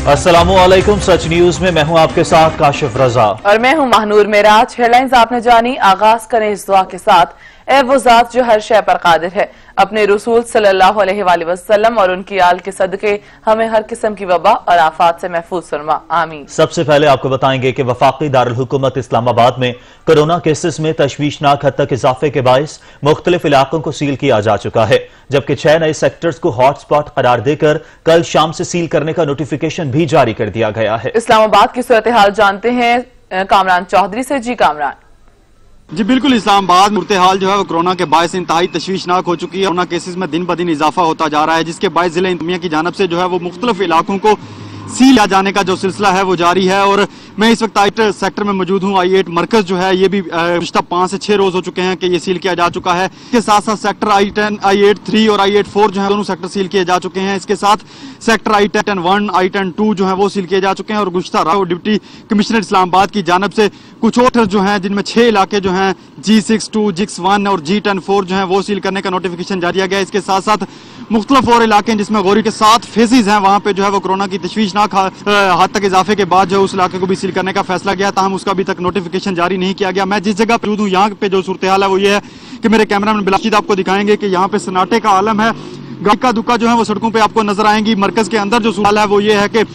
अस्सलामुअलैकुम। सच न्यूज में मैं हूं आपके साथ काशिफ रजा और मैं हूं महनूर मेराज। हेडलाइंस आपने जानी। आगाज करें इस दुआ के साथ। ए वो जात जो हर शय पर कादिर है, अपने रसूल सल्लल्लाहु अलैहि वसल्लम और उनकी आल के सदके हमें हर किस्म की वबा और आफात से महफूज फरमा, आमीन। सबसे पहले आपको बताएंगे कि वफाकी दारुल हुकूमत इस्लामाबाद में कोरोना केसेस में तशवीशनाक हद तक इजाफे के बायस मुख्तलिफ इलाकों को सील किया जा चुका है, जबकि 6 नए सेक्टर्स को हॉटस्पॉट करार देकर कल शाम से सील करने का नोटिफिकेशन भी जारी कर दिया गया है। इस्लामाबाद की सूरत हाल जानते हैं कामरान चौधरी से। जी कामरान। जी बिल्कुल, इस्लामाबाद मूरत हाल जो है वो कोरोना के बायस इंतहाई तशवीशनाक हो चुकी है। कोरोना केसेस में दिन ब दिन इजाफा होता जा रहा है, जिसके बायस जिला इंतजामिया की जानब से जो है वो मुख्तलिफ इलाकों को सील किया जाने का जो सिलसिला है वो जारी है। और मैं इस वक्त I8 सेक्टर में मौजूद हूँ। I8 मरकज जो है ये भी पिछले 5 से 6 रोज हो चुके हैं कि ये सील किया जा चुका है। इसके साथ साथ सेक्टर I10, I8 3 और I8 4 जो है दोनों सेक्टर सील किए जा चुके हैं। इसके साथ सेक्टर I10 1, I10 2 जो है वो सील किए जा चुके हैं। और गुज़श्ता रात डिप्टी कमिश्नर इस्लामाबाद की जानब से कुछ और जो हैं, जिनमें 6 इलाके जो हैं G62, G1 और G10 4 जो है वो सील करने का नोटिफिकेशन जारी किया गया है। इसके साथ साथ मुख्तलिफ और इलाके जिसमें गौरी के 7 फेजेज हैं, वहाँ पे जो है वो कोरोना की तशवीशनाक हद तक इजाफे के बाद जो उस इलाके को भी सील करने का फैसला किया, ताहम उसका अभी तक नोटिफिकेशन जारी नहीं किया गया। मैं जिस जगह पर हूँ यहाँ पे जो सूरत हाल है वो ये है कि मेरे कैमरामैन बिलाशिद आपको दिखाएंगे कि यहाँ पे सन्नाटे का आलम है। इक्का दुक्का जो है वो सड़कों पर आपको नजर आएंगी। मरकज के अंदर जो सूरत हाल है वो ये है कि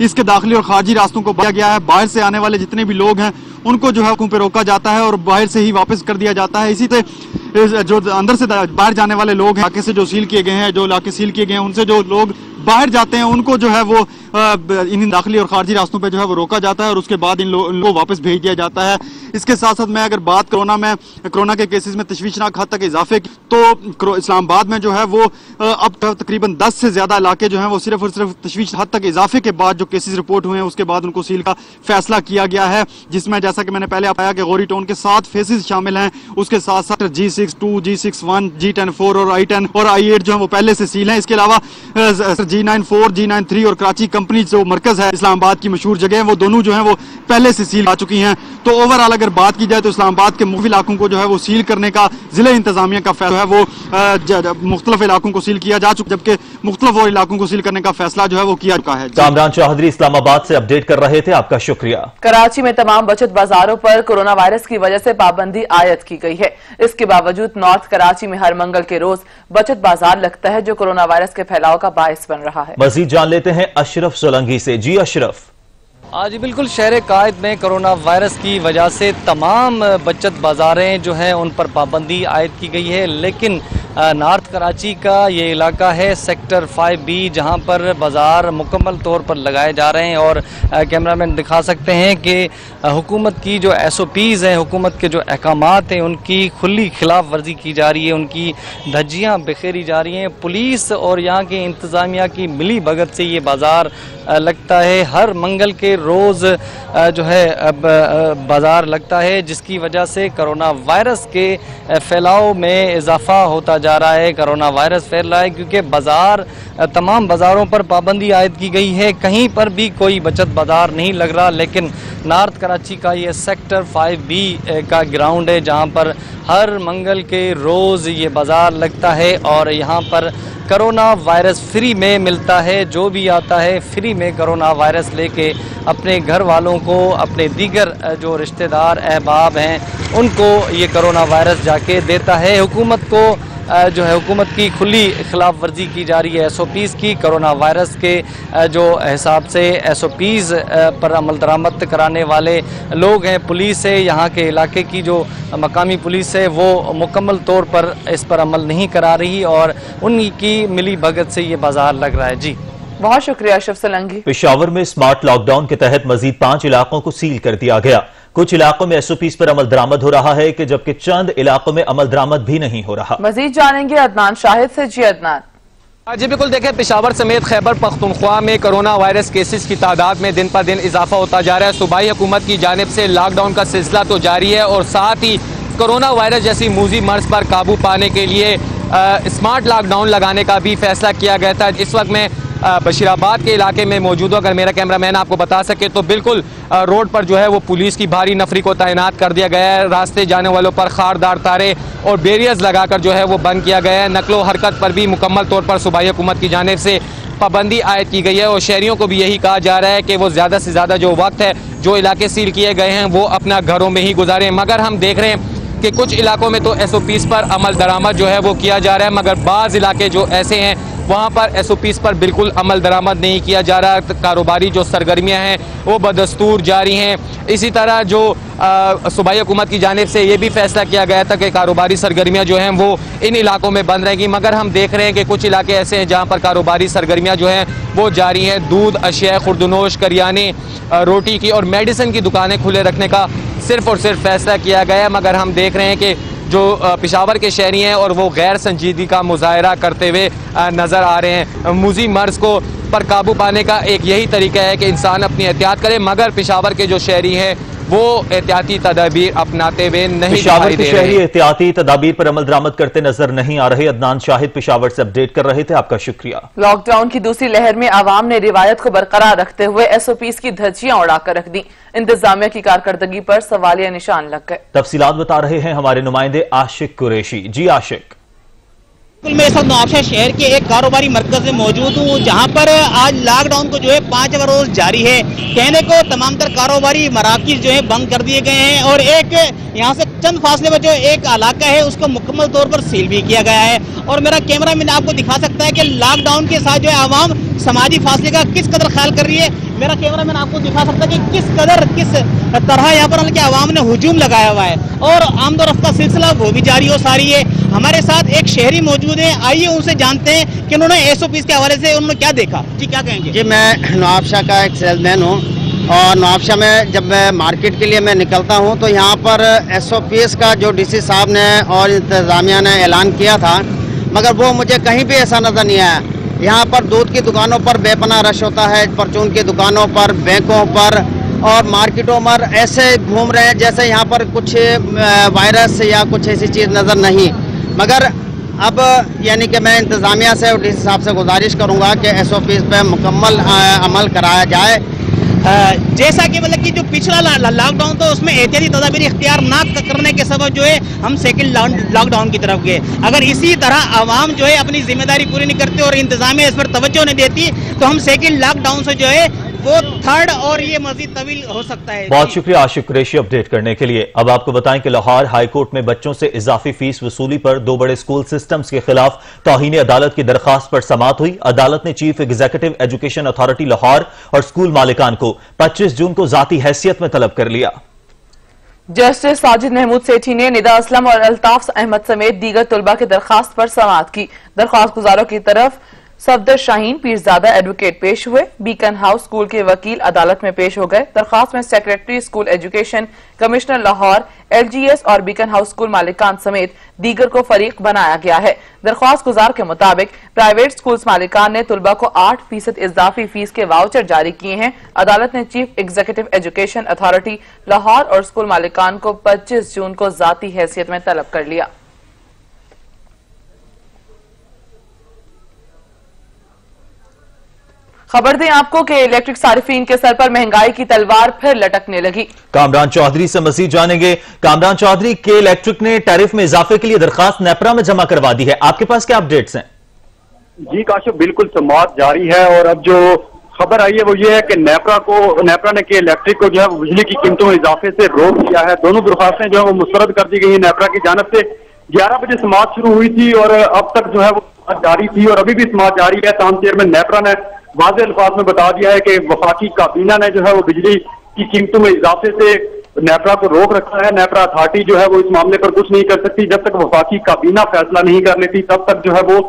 इसके दाखिली और खारजी रास्तों को बढ़ाया गया है। बाहर से आने वाले जितने भी लोग हैं उनको जो है पे रोका जाता है और बाहर से ही वापस कर दिया जाता है। इसी तरह जो अंदर से बाहर जाने वाले लोग हैं, इलाके से जो सील किए गए हैं, जो इलाके सील किए गए हैं, उनसे जो लोग बाहर जाते हैं उनको जो है वो इन दाखिली और खारजी रास्तों पे जो है वो रोका जाता है और उसके बाद इन लोगों को वापस भेज दिया जाता है। इसके साथ साथ मैं अगर बात कोरोना के केसेस में तशवीशनाक हद तक इजाफे की, तो इस्लामाबाद में जो है वो अब तकरीबन 10 से ज्यादा इलाके जो हैं वो सिर्फ और सिर्फ तशवीश हद तक इजाफे के बाद जो केसेस रिपोर्ट हुए हैं उसके बाद उनको सील का फैसला किया गया है, जिसमें जैसा कि मैंने पहले बताया कि गौरी टाउन के 7 फेसेस शामिल हैं। उसके साथ साथ G62, G61, G10 4 और I10 और I8 जो है वो पहले से सील हैं। इसके अलावा G9 4, G9 3 और कराची कंपनी जो मरकज है इस्लामाबाद की मशहूर जगह है, वो दोनों जो है वो पहले से सील आ चुकी हैं। तो ओवरऑल अगर बात की जाए तो इस्लामाबाद के मुख्तलिफ इलाकों को जो है वो सील करने का जिला इंतजामिया का फैसला है वो मुख्तलिफ इलाकों को सील किया जा चुका, जबकि मुख्तलिफ और इलाकों को सील करने का फैसला जो है वो किया चुका है। कामरान चौधरी इस्लामाबाद से अपडेट कर रहे थे, आपका शुक्रिया। कराची में तमाम बचत बाजारों पर कोरोना वायरस की वजह से पाबंदी आयद की गई है। इसके बावजूद नॉर्थ कराची में हर मंगल के रोज बचत बाजार लगता है, जो कोरोना वायरस के फैलाव का बायस बन रहा है। मजीद जान लेते हैं अशरफ सोलंकी से। जी अशरफ। जी बिल्कुल, शहर कायद में कोरोना वायरस की वजह से तमाम बचत बाज़ारें जो हैं उन पर पाबंदी आयद की गई है, लेकिन नॉर्थ कराची का ये इलाका है सेक्टर 5B, जहां पर बाज़ार मुकम्मल तौर पर लगाए जा रहे हैं। और कैमरामैन दिखा सकते हैं कि हुकूमत की जो SOPs हैं, हुकूमत के जो अहकामात हैं, उनकी खुली खिलाफ वर्जी की जा रही है, उनकी धज्जियाँ बिखेरी जा रही हैं। पुलिस और यहाँ के इंतज़ामिया की मिली भगत से ये बाज़ार लगता है। हर मंगल के रोज़ जो है अब बाज़ार लगता है, जिसकी वजह से कोरोना वायरस के फैलाव में इजाफा होता जा रहा है। कोरोना वायरस फैल रहा है क्योंकि तमाम बाज़ारों पर पाबंदी आयद की गई है। कहीं पर भी कोई बचत बाज़ार नहीं लग रहा, लेकिन नॉर्थ कराची का ये सेक्टर 5B का ग्राउंड है, जहाँ पर हर मंगल के रोज़ ये बाज़ार लगता है और यहाँ पर कोरोना वायरस फ्री में मिलता है। जो भी आता है फ्री में कोरोना वायरस लेके अपने घर वालों को, अपने दीगर जो रिश्तेदार अहबाब हैं उनको ये कोरोना वायरस जाके देता है। हुकूमत को जो है हुकूमत की खुली खिलाफ वर्जी की जा रही है SOPs की। कोरोना वायरस के जो हिसाब से SOPs पर अमल दरामद कराने वाले लोग हैं, पुलिस है, यहाँ के इलाके की जो मकामी पुलिस है वो मुकम्मल तौर पर इस पर अमल नहीं करा रही और उनकी मिली भगत से ये बाजार लग रहा है। जी बहुत शुक्रिया अशरफ सोलंकी। पेशावर में स्मार्ट लॉकडाउन के तहत मजीद 5 इलाकों को सील कर दिया गया। कुछ इलाकों में SOPs पर अमल दरामद हो रहा है कि जबकि चंद इलाकों में अमल दरामद भी नहीं हो रहा। मजीद जानेंगे अदनान शाहिद से। जी अदनान। जी बिल्कुल, देखें पेशावर समेत खैबर पख्तूनख्वा में कोरोना वायरस केसेस की तादाद में दिन पर दिन इजाफा होता जा रहा है। सूबाई हुकूमत की जानिब से लॉकडाउन का सिलसिला तो जारी है और साथ ही कोरोना वायरस जैसी मूजी मर्ज पर काबू पाने के लिए स्मार्ट लॉकडाउन लगाने का भी फैसला किया गया था। इस वक्त मैं बशीराबाद के इलाके में मौजूद हूं। अगर मेरा कैमरामैन आपको बता सके तो बिल्कुल रोड पर जो है वो पुलिस की भारी नफरी को तैनात कर दिया गया है। रास्ते जाने वालों पर खारदार तारे और बैरियर्स लगाकर जो है वो बंद किया गया है। नकलो हरकत पर भी मुकम्मल तौर पर सूबाई हुकूमत की जानिब से पाबंदी आयद की गई है और शहरियों को भी यही कहा जा रहा है कि वो ज़्यादा से ज़्यादा जो वक्त है, जो इलाके सील किए गए हैं, वो अपना घरों में ही गुजारें। मगर हम देख रहे हैं कि कुछ इलाकों में तो SOPs पर अमल दरामद जो है वो किया जा रहा है, मगर बाज़ इलाके जो ऐसे हैं वहाँ पर SOPs पर बिल्कुल अमल दरामद नहीं किया जा रहा। कारोबारी जो सरगर्मियाँ हैं वो बदस्तूर जारी हैं। इसी तरह जो सूबाई हुकूमत की जानिब से ये भी फैसला किया गया था कि कारोबारी सरगर्मियाँ जो हैं वो इन इलाकों में बंद रहेंगी, मगर हम देख रहे हैं कि कुछ इलाके ऐसे हैं जहाँ पर कारोबारी सरगर्मियाँ जो हैं वो जारी हैं। दूध, अशिया खुर्दनोश, करियाने, रोटी की और मेडिसिन की दुकानें खुले रखने का सिर्फ और सिर्फ फैसला किया गया है, मगर हम देख रहे हैं कि जो पेशावर के शहरी हैं और वो गैर संजीदगी का मुजाहरा करते हुए नज़र आ रहे हैं। मूजी मर्ज को पर काबू पाने का एक यही तरीका है कि इंसान अपनी एहतियात करे, मगर पेशावर के जो शहरी हैं वो एहतियाती तदाबीर अपनाते हुए नहीं पेशावर के शहरी एहतियाती तदाबीर पर अमल दरामद करते नजर नहीं आ रहे। अदनान शाहिद पेशावर से अपडेट कर रहे थे, आपका शुक्रिया। लॉकडाउन की दूसरी लहर में आवाम ने रिवायत को बरकरार रखते हुए SOPs की धज्जियां उड़ाकर रख दी। इंतजामिया की कारकर्दगी पर सवालिया निशान लग गए। तफसीलात बता रहे हैं हमारे नुमाइंदे आशिक कुरैशी। जी आशिक। मैं इस वक्त नवाबशाह शहर के एक कारोबारी मरकज में मौजूद हूँ, जहाँ पर आज लॉकडाउन को जो है 5वां रोज जारी है। कहने को तमाम तर कारोबारी मराकिज जो है बंद कर दिए गए हैं और एक यहाँ से चंद फासले पर जो एक इलाका है उसको मुकम्मल तौर पर सील भी किया गया है। और मेरा कैमरा मैन आपको दिखा सकता है कि लॉकडाउन के साथ जो है आवाम समाजी फासले का किस कदर ख्याल कर रही है। मेरा कैमरा मैन आपको दिखा सकता है कि किस तरह यहाँ पर आवाम ने हुजूम लगाया हुआ है और आमद रफ्त का सिलसिला वो भी जारी हो सारी है। हमारे साथ एक शहरी मौजूद है, आइए उनसे जानते हैं कि उन्होंने SOPs के हवाले से उन्होंने क्या देखा। जी क्या कहेंगे? जी मैं नवाबशाह का एक सेल्समैन हूँ और नवाबशाह में जब मैं मार्केट के लिए मैं निकलता हूँ तो यहाँ पर SOPs का जो DC साहब ने और इंतज़ामिया ने ऐलान किया था, मगर वो मुझे कहीं भी ऐसा नज़र नहीं आया। यहाँ पर दूध की दुकानों पर बेपनाह रश होता है, परचून की दुकानों पर, बैंकों पर और मार्केटों में ऐसे घूम रहे हैं जैसे यहाँ पर कुछ वायरस या कुछ ऐसी चीज़ नज़र नहीं। मगर अब यानी कि मैं इंतज़ामिया से और DC साहब से गुजारिश करूँगा कि SOPs पे मुकम्मल अमल कराया जाए। जैसा कि मतलब कि जो पिछला लॉकडाउन था उसमें एहतियाती तदाबीर इख्तियार ना करने के सबब जो है हम सेकंड लॉकडाउन की तरफ गए। अगर इसी तरह आवाम जो है अपनी जिम्मेदारी पूरी नहीं करते और इंतजामिया इस पर तवज्जो नहीं देती तो हम सेकंड लॉकडाउन से जो है वो थर्ड और ये मजीद तवील हो सकता है। बहुत शुक्रिया आशिक कुरैशी अपडेट करने के लिए। अब आपको बताएं कि लाहौर हाई कोर्ट में बच्चों से इजाफी फीस वसूली पर 2 बड़े स्कूल सिस्टम्स के खिलाफ तौहीन अदालत की दरखास्त पर समाअत हुई। अदालत ने chief executive education authority Lahore और स्कूल मालिकान को 25 जून को जाती हैसियत में तलब कर लिया। जस्टिस साजिद महमूद सेठी ने निदा असलम और अल्ताफ अहमद समेत दीगर तलबा की दरखास्त पर समाअत की। दरखास्त गुजारों की तरफ सफदर शाहीन, पीरजादा एडवोकेट पेश हुए। बीकन हाउस स्कूल के वकील अदालत में पेश हो गए। दरखास्त में secretary school education, commissioner Lahore, LGS और बीकन हाउस स्कूल मालिकान समेत दीगर को फरीक बनाया गया है। दरख्वास्त गुजार के मुताबिक प्राइवेट स्कूल मालिकान ने तुलबा को 8% इजाफी फीस के वाउचर जारी किए हैं। अदालत ने chief executive education authority Lahore और स्कूल मालिकान को 25 जून को जाती हैसियत में तलब कर लिया। खबर दें आपको कि इलेक्ट्रिक सारिफीन के सर पर महंगाई की तलवार फिर लटकने लगी। कामरान चौधरी से मजीद जानेंगे। कामरान चौधरी, के इलेक्ट्रिक ने टैरिफ में इजाफे के लिए दरखास्त नेपरा में जमा करवा दी है, आपके पास क्या अपडेट्स हैं? जी काशिफ, बिल्कुल समाअत जारी है और अब जो खबर आई है वो ये है कि नेपरा ने के इलेक्ट्रिक को जो है बिजली की कीमतों में इजाफे से रोक दिया है। दोनों दरखास्तें जो है वो मुस्तरद कर दी गई है। नेपरा की जानब से 11 बजे समाअत शुरू हुई थी और अब तक जो है वो जारी थी और अभी भी समाअत जारी है। ताहम चेयरमैन नेपरा ने वाज़ेह अल्फाज में बता दिया है कि वफाकी काबीना ने जो है वो बिजली की कीमतों में इजाफे से नेपरा को रोक रखा है। नेपरा अथॉरिटी जो है वो इस मामले पर कुछ नहीं कर सकती। जब तक वफाकी काबीना फैसला नहीं कर लेती तब तक जो है वो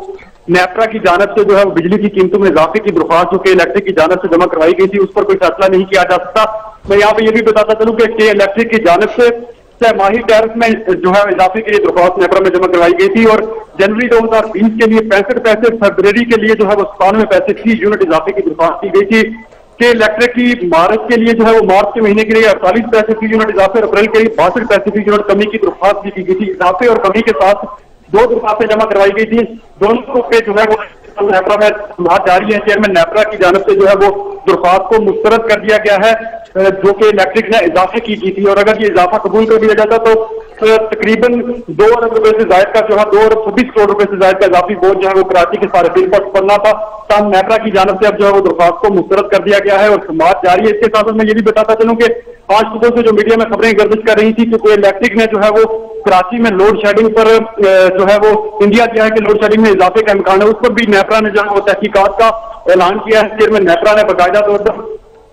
नेपरा की जानब से जो है वो बिजली की कीमतों में इजाफे की दरख्वास्त जो कि इलेक्ट्रिक की जानब से जमा करवाई गई थी उस पर कोई फैसला नहीं किया जा सकता। मैं यहाँ पे ये भी बताता चलूँ कि इलेक्ट्रिक की जानब से माही टैरिफ में जो है इजाफे के लिए दरख्वास्त नेपरा में जमा करवाई गई थी और जनवरी 2020 के लिए 65 पैसे, फरवरी के लिए जो है वो 97 पैसे फी यूनिट इजाफे की दरख्वास्त की गई थी। कि इलेक्ट्रिक की मार्च के लिए जो है वो मार्च के महीने के लिए 48 पैसे फी यूनिट इजाफे और अप्रैल के लिए 62 पैसे फी यूनिट कमी की दरख्वास्त भी की गई थी। इजाफे और कमी के साथ 2 दरख्वास्तें जमा करवाई गई थी। दोनों पे जो है वो नेपरा में समाअत जारी है। चेयरमैन नेपरा की जानिब से जो है वो दरख्वास्त को मुस्तरद कर दिया गया है, जो कि इलेक्ट्रिक ने इजाफे की थी, और अगर ये इजाफा कबूल कर दिया जाता तो तकरीबन 2 अरब रुपए से जायद का जो है 2 अरब 26 करोड़ रुपए से जायद का इजाफी बोझ जो है वो कराची के सारे बिल पर पड़ना था। ताहम नेपरा की जानिब से अब जो है वो दरख्वास्त को मुस्तरद कर दिया गया है और समाअत जारी है। इसके साथ मैं ये भी बताता चलूं कि आज सुबह से जो मीडिया में खबरें गर्दिश कर रही थी कि कोई इलेक्ट्रिक ने जो है वो कराची में लोड शेडिंग पर जो है वो इंडिया किया है कि लोड शेडिंग में इजाफे का इम्कान है, उस पर भी नेपरा ने जो है वो तहकीकात का ऐलान किया है। चेयरमैन नेपरा ने बाकायदा तौर पर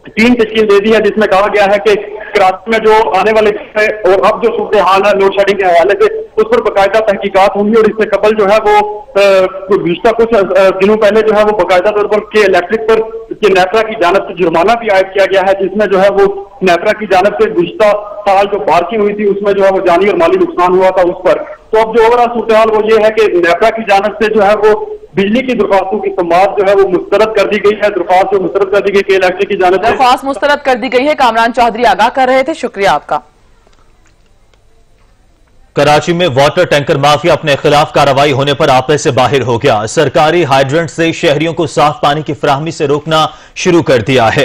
टीम तश्कील दे दी है, जिसमें कहा गया है कि कराची में जो आने वाले है और अब जो सूरत हाल है लोड शेडिंग के हवाले से उस पर बाकायदा तहकीकात होंगी। और इससे कबल जो है वो पिछला कुछ दिनों पहले जो है वो बाकायदा तौर पर के इलेक्ट्रिक पर नेपरा की जानिब से जुर्माना भी आयद किया गया है, जिसमें जो है वो नेपरा की जानिब से गुज़िश्ता साल जो बारिशें हुई थी उसमें जो है वो जानी और माली नुकसान हुआ था उस पर। तो अब जो ओवरऑल सूरत हाल वो ये है कि नेपरा की जानिब से जो है वो बिजली की दरख्वास्तों की समाअत जो है वो मुस्तरद कर दी गई है। दरख्वास्त जो मुस्तरद कर दी गई इलेक्ट्रिक की जानिब से दरख्वास्त मुस्तरद कर दी गई है। कामरान चौधरी आगाह कर रहे थे, शुक्रिया आपका। कराची में वाटर टैंकर माफिया अपने खिलाफ कार्रवाई होने पर आपे से बाहर हो गया। सरकारी हाइड्रेंट से शहरियों को साफ पानी की फराहमी से रोकना शुरू कर दिया है।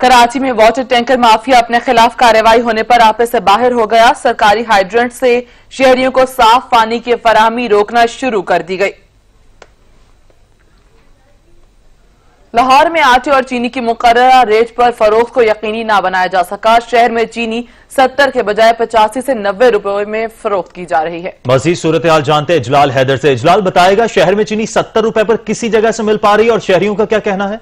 कराची में वाटर टैंकर माफिया अपने खिलाफ कार्रवाई होने पर आपे से बाहर हो गया। सरकारी हाइड्रेंट से शहरियों को साफ पानी की फराहमी रोकना शुरू कर दी गई। लाहौर में आटे और चीनी की मुकर्ररा रेट पर फरोख्त को यकीनी ना बनाया जा सका। शहर में चीनी 70 के बजाय 85 से 90 रुपए में फरोख्त की जा रही है। मजीद सूरत हाल जानते हैं इजलाल हैदर से। इजलाल बताएगा, शहर में चीनी 70 रुपए पर किसी जगह से मिल पा रही है और शहरियों का क्या कहना है?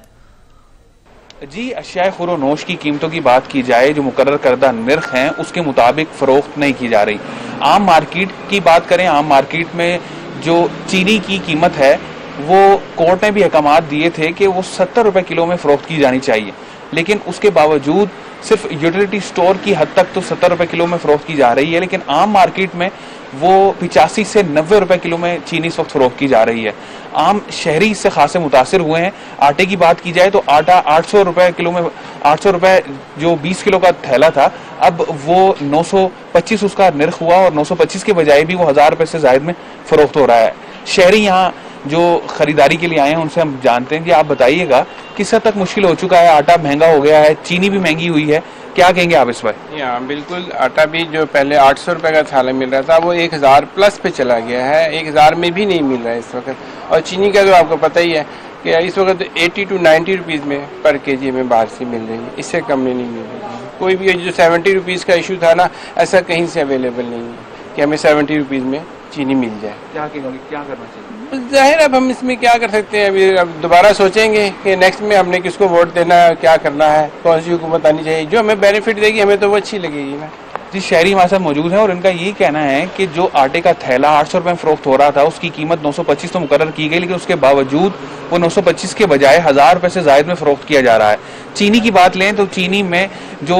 जी, अशिया खुरोनोश की कीमतों की बात की जाए, जो मुकर्रर करदा निर्ख हैं उसके मुताबिक फरोख्त नहीं की जा रही। आम मार्केट की बात करें, आम मार्केट में जो चीनी की कीमत है वो कोर्ट ने भी अहकामात दिए थे कि वो 70 रुपए किलो में फरोख्त की जानी चाहिए, लेकिन उसके बावजूद सिर्फ यूटिलिटी स्टोर की हद तक तो 70 रुपए किलो में फरोख्त की जा रही है, लेकिन आम मार्केट में वो 85 से 90 रुपए किलो में चीनी इस वक्त फरोख्त की जा रही है। आम शहरी इससे खासे मुतासिर हुए हैं। आटे की बात की जाए तो आटा 800 रुपए किलो में, 800 रुपए जो 20 किलो का थैला था, अब वो 925 उसका निर्ख हुआ और 925 के बजाय भी वो 1000 रुपए से जायद में फरोख्त हो रहा है। शहरी यहाँ जो खरीदारी के लिए आए हैं उनसे हम जानते हैं कि आप बताइएगा किस हद तक मुश्किल हो चुका है, आटा महंगा हो गया है, चीनी भी महंगी हुई है, क्या कहेंगे आप इस पर? हाँ बिल्कुल, आटा भी जो पहले 800 रुपए का थाला मिल रहा था वो 1000 प्लस पे चला गया है, 1000 में भी नहीं मिल रहा है इस वक्त। और चीनी का तो आपको पता ही है कि इस वक्त 80 to 90 रुपीज़ में पर केजी में बाहर से मिल रही है, इससे कम में नहीं मिल रही है। कोई भी जो 70 रुपीज़ का इशू था ना, ऐसा कहीं से अवेलेबल नहीं है कि हमें 70 रुपीज़ में चीनी मिल जाए। क्या करना चाहिए? जाहिर अब हम इसमें क्या कर सकते हैं, अभी अब दोबारा सोचेंगे कि नेक्स्ट में हमने किसको वोट देना है, क्या करना है, कौन सी हुकूमत आनी चाहिए, जो हमें बेनिफिट देगी हमें तो वो अच्छी लगेगी ना। जी, शहरी हमारे साथ मौजूद है और इनका यही कहना है कि जो आटे का थैला 800 रुपए में फरोख्त हो रहा था उसकी कीमत 925 तो मुकर्रर की गई, लेकिन उसके बावजूद वो 925 के बजाय 1000 रुपए से जायद में फरोख्त किया जा रहा है। चीनी की बात लें तो चीनी में जो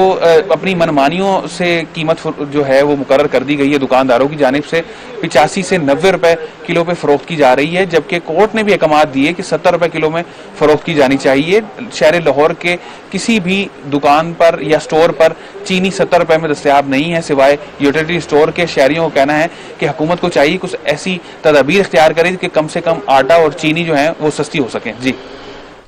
अपनी मनमानियों से कीमत जो है वो मुकर्रर कर दी गई है दुकानदारों की जानिब से, 85 से 90 रुपए किलो पे फरोख्त की जा रही है, जबकि कोर्ट ने भी अहकामात दिए कि 70 रुपए किलो में फरोख्त की जानी चाहिए। शहर लाहौर के किसी भी दुकान पर या स्टोर पर चीनी 70 रुपए में दस्तयाब नहीं है सिवाय यूटिलिटी स्टोर के। शहरियों को कहना है कि हुकूमत को चाहिए कुछ ऐसी तदाबीर इख्तियार करे कि कम से कम आटा और चीनी जो है वो सस्ती हो सके। जी,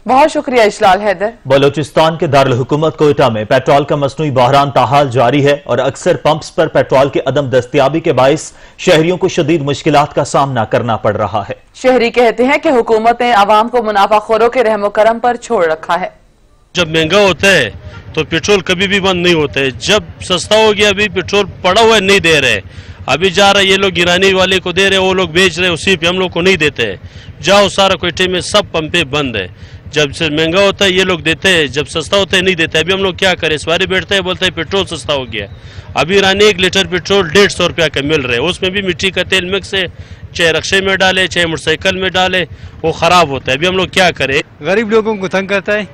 बहुत शुक्रिया इजलाल हैदर। बलोचिस्तान के दारुल हुकूमत कोयटा में पेट्रोल का मसनूई बहरान ताहाल जारी है और अक्सर पंप्स पर पेट्रोल के अदम दस्तयाबी के बायस शहरियों को शदीद मुश्किलात का सामना करना पड़ रहा है। शहरी कहते हैं कि हुकूमत ने आवाम को मुनाफाखोरों के रहमो करम पर छोड़ रखा है। जब महंगा होता है तो पेट्रोल कभी भी बंद नहीं होता है, जब सस्ता हो गया अभी पेट्रोल पड़ा हुआ नहीं दे रहे, अभी जा रहा है ये लोग ईरानी वाले को दे रहे, वो लोग बेच रहे, उसी पे हम लोग को नहीं देते हैं। जाओ सारा कोयटे में सब पंपे बंद है, जब से महंगा होता है ये लोग देते हैं, जब सस्ता होता है नहीं देते। अभी हम लोग क्या करें, सवारी बैठते हैं बोलते हैं पेट्रोल सस्ता हो गया, अभी ईरानी 1 लीटर पेट्रोल 150 रुपया का मिल रहा है, उसमें भी मिट्टी का तेल मिक्स है, चाहे रक्शे में डाले चाहे मोटरसाइकिल में डाले वो खराब होता है। अभी हम लोग क्या करें, गरीब लोगों को तंग करता है,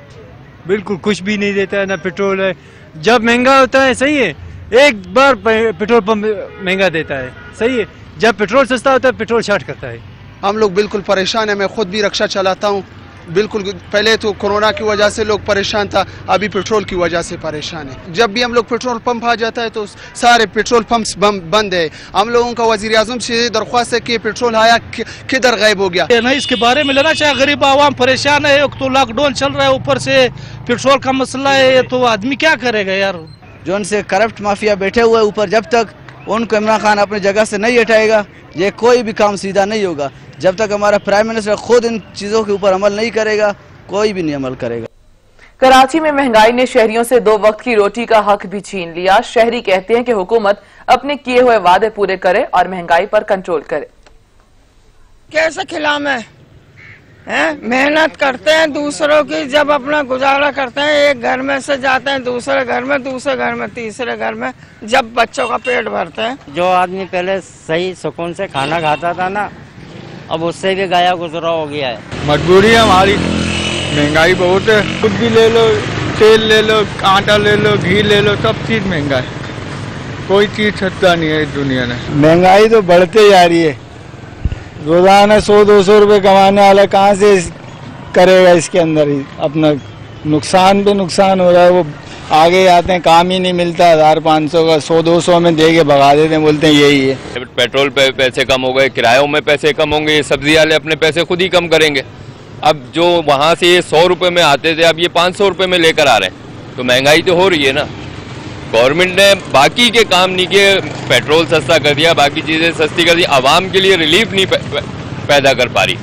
बिल्कुल कुछ भी नहीं देता है, ना पेट्रोल है। जब महंगा होता है सही है, एक बार पेट्रोल पंप महंगा देता है सही है, जब पेट्रोल सस्ता होता है पेट्रोल शार्ट करता है। हम लोग बिल्कुल परेशान है, मैं खुद भी रक्षा चलाता हूँ बिल्कुल, पहले तो कोरोना की वजह से लोग परेशान था, अभी पेट्रोल की वजह से परेशान है। जब भी हम लोग पेट्रोल पंप आ जाता है तो सारे पेट्रोल पंप्स बंद है। हम लोगों का वजीर आजम से दरख्वास्त है कि पेट्रोल आया किधर गायब हो गया। नहीं, इसके बारे में लेना चाहिए। गरीब आवाम परेशान है, तो लॉकडाउन चल रहा है, ऊपर से पेट्रोल का मसला है, तो आदमी क्या करेगा यार। जो उनसे करप्ट माफिया बैठे हुए ऊपर, जब तक उनको इमरान खान अपनी जगह से नहीं हटाएगा ये कोई भी काम सीधा नहीं होगा। जब तक हमारा प्राइम मिनिस्टर खुद इन चीज़ों के ऊपर अमल नहीं करेगा कोई भी नहीं अमल करेगा। कराची में महंगाई ने शहरियों से 2 वक्त की रोटी का हक भी छीन लिया। शहरी कहते हैं कि हुकूमत अपने किए हुए वादे पूरे करे और महंगाई पर कंट्रोल करे। कैसे खिलामे हैं, मेहनत करते हैं दूसरों की, जब अपना गुजारा करते हैं, एक घर में से जाते हैं दूसरे घर में, दूसरे घर में तीसरे घर में, जब बच्चों का पेट भरते हैं। जो आदमी पहले सही सुकून से खाना खाता था ना, अब उससे भी गाया गुजरा हो गया है। मजबूरी है हमारी, महंगाई बहुत है। खुद भी ले लो, तेल ले लो, आटा ले लो, घी ले लो, सब चीज महंगा है। कोई चीज सस्ता नहीं है इस दुनिया में। महंगाई तो बढ़ते जा रही है, रोजाना 100-200 रुपये कमाने वाला कहाँ से करेगा इसके अंदर ही। अपना नुकसान पे नुकसान हो रहा है। वो आगे आते हैं, काम ही नहीं मिलता, 1500 का 100-200 में दे के भगा देते हैं, बोलते हैं यही है। पेट्रोल पे पैसे कम हो गए, किरायों में पैसे कम होंगे, सब्जी वाले अपने पैसे खुद ही कम करेंगे। अब जो वहाँ से ये 100 रुपये में आते थे अब ये 500 रुपये में लेकर आ रहे हैं, तो महंगाई तो हो रही है ना। गवर्नमेंट ने बाकी के काम नहीं किए, पेट्रोल सस्ता कर दिया, बाकी चीज़ें सस्ती कर दी, आवाम के लिए रिलीफ नहीं पैदा कर पा रही।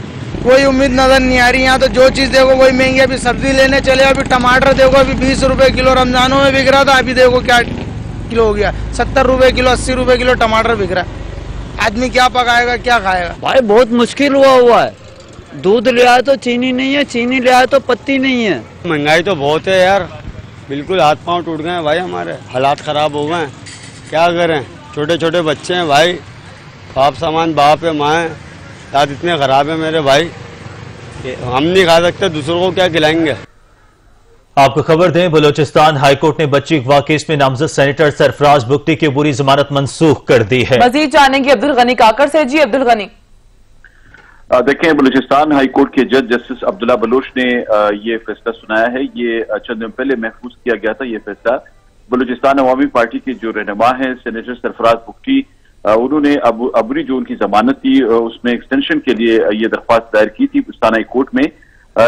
कोई उम्मीद नजर नहीं आ रही। यहाँ तो जो चीज़ देखो वही महंगी। अभी सब्जी लेने चले, अभी टमाटर देखो, अभी 20 रुपये किलो रमजानों में बिक रहा था, अभी देखो क्या किलो हो गया, 70 रुपये किलो, 80 रुपये किलो टमाटर बिक रहा है। आदमी क्या पकाएगा, क्या खाएगा? भाई बहुत मुश्किल हुआ है। दूध ले आए तो चीनी नहीं है, चीनी ले आए तो पत्ती नहीं है। महंगाई तो बहुत है यार, बिल्कुल हाथ पांव टूट गए हैं भाई, हमारे हालात ख़राब हो गए हैं। क्या करें, छोटे छोटे बच्चे हैं भाई, बाप समान बाप है, माँ है, हाथ इतने ख़राब है मेरे भाई, हम नहीं खा सकते, दूसरों को क्या खिलाएंगे। आपको खबर दें, बलूचिस्तान हाईकोर्ट ने बच्ची अगवा केस में नामजद सेनेटर सरफराज बुगटी की पूरी जमानत मंसूख कर दी है। मजीद जानेंगे अब्दुल गनी काकर से। जी अब्दुल गनी। देखें, बलूचिस्तान हाईकोर्ट के जज जस्टिस अब्दुल्ला बलोच ने ये फैसला सुनाया है। ये चंद दिन पहले महफूज किया गया था। ये फैसला बलूचिस्तान अवामी पार्टी के जो रहनुमा हैं सेनेटर सरफराज बुगटी, उन्होंने अबूरी जो उनकी जमानत थी उसमें एक्सटेंशन के लिए ये दरख्वास्त दायर की थी पाकिस्तान हाई कोर्ट में।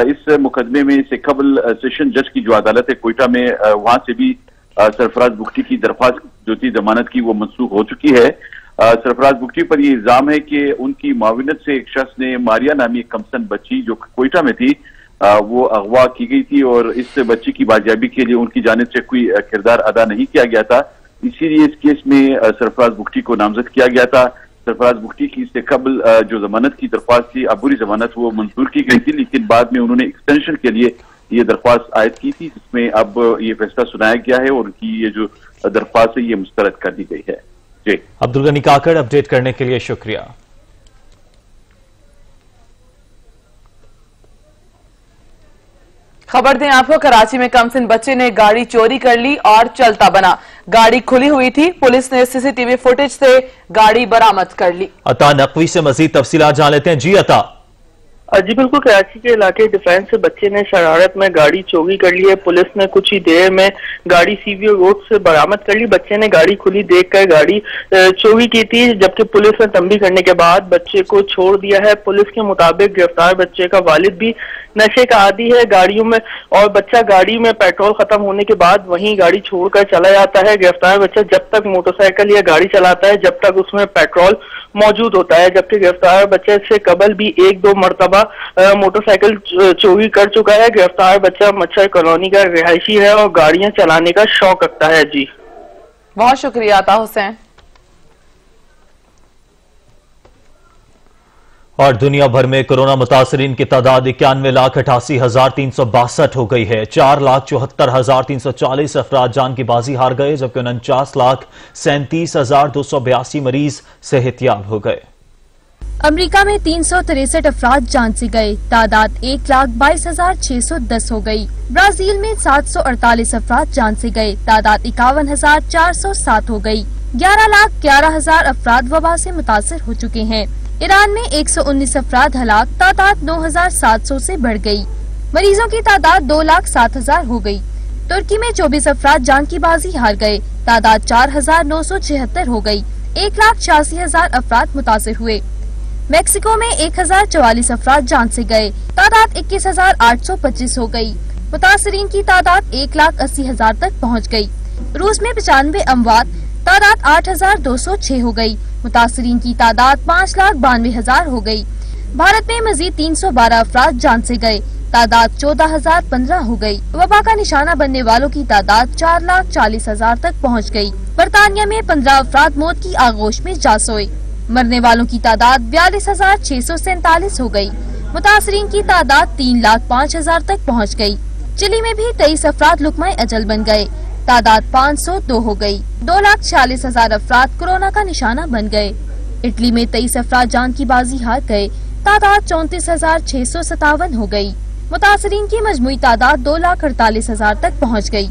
इस मुकदमे में इससे कबल सेशन जज की जो अदालत है कोयटा में, वहां से भी सरफराज बुगटी की दरख्वास्त जो थी जमानत की वो मनसूख हो चुकी है। सरफराज बुगटी पर यह इल्जाम है कि उनकी माविनत से एक शख्स ने मारिया नामी एक कमसन बच्ची जो कोयटा में थी वो अगवा की गई थी और इस बच्ची की बाजियाबी के लिए उनकी जानिब से कोई किरदार अदा नहीं किया गया था। इसीलिए इस केस में सरफराज बुगटी को नामजद किया गया था। सरफराज बुगटी की इससे कबल जो जमानत की दरख्वास्त थी, अबूरी जमानत, वो मंजूर की गई थी, लेकिन बाद में उन्होंने एक्सटेंशन के लिए ये दरख्वास्त आयद की थी, जिसमें अब ये फैसला सुनाया गया है और उनकी ये जो दरख्वास्त है ये मुस्तरद कर दी गई है। जी अब्दुल गनी काकड़, अपडेट करने के लिए शुक्रिया। खबर दें आपको, कराची में कमसिन बच्चे ने गाड़ी चोरी कर ली और चलता बना। गाड़ी खुली हुई थी, पुलिस ने सीसीटीवी फुटेज से गाड़ी बरामद कर ली। अता नकवी से मजीद तफसीलात जान लेते हैं। जी अता। जी बिल्कुल, कराची के इलाके डिफेंस से बच्चे ने शरारत में गाड़ी चोरी कर ली है। पुलिस ने कुछ ही देर में गाड़ी सीवीओ रोड से बरामद कर ली। बच्चे ने गाड़ी खुली देखकर गाड़ी चोरी की थी, जबकि पुलिस ने तंबी करने के बाद बच्चे को छोड़ दिया है। पुलिस के मुताबिक गिरफ्तार बच्चे का वालिद भी नशे का आदी है गाड़ियों में, और बच्चा गाड़ी में पेट्रोल खत्म होने के बाद वहीं गाड़ी छोड़कर चला जाता है। गिरफ्तार बच्चा जब तक मोटरसाइकिल या गाड़ी चलाता है जब तक उसमें पेट्रोल मौजूद होता है, जबकि गिरफ्तार बच्चे से कबल भी 1-2 मरतबा मोटरसाइकिल चोरी कर चुका है। गिरफ्तार बच्चा मच्छर कॉलोनी का रिहायशी है और गाड़ियां चलाने का शौक रखता है। जी बहुत शुक्रिया अता हुसैन। और दुनिया भर में कोरोना मुतासरीन की तादाद 91,88,362 हो गई है। 4,74,340 अफराद जान की बाजी हार गए, जबकि 49,37,282 मरीज सेहतियाब हो गए। अमेरिका में 363 अफराद जान से गए, तादाद 1,22,610 हो गई। ब्राजील में 748 अफराद जान से गए, तादाद 51,407 हो गई। 11,11,000 अफराद वबा से मुतासर हो चुके हैं। ईरान में 119 अफराद हलाक, तादाद 9,700 से बढ़ गई। मरीजों की तादाद 2,07,000 हो गई। तुर्की में 24 अफराद जान की बाजी हार गए, तादाद 4,976 हो गई। 1,86,000 अफराद मुतासिर हुए। मेक्सिको में 1,044 अफराद जान से गए, तादाद 21,825 हो गई। मुतासरीन की तादाद 1,80,000 तक पहुँच गयी। रूस में 95 अमवात, तादाद 8,206 हो गई। मुतासरीन की तादाद 5,92,000 हो गई। भारत में मजीद 312 अफराद जान से गए, तादाद 14,015 हो गई। वबा का निशाना बनने वालों की तादाद 4,40,000 तक पहुँच गई। बरतानिया में 15 अफराद मौत की आगोश में जा सोए। मरने वालों की तादाद 42,647 हो गई। मुतासरीन की तादाद 3,05,000 तक पहुँच गई। चिली में भी 23 अफराद लुकमाए अजल बन गए, तादाद 502 हो गई। 2,46,000 अफराद कोरोना का निशाना बन गए। इटली में 23 अफराद जान की बाजी हार गए, तादाद 34,657 हो गई। मुतासरीन की मजमूई तादाद 2,48,000 तक पहुँच गई।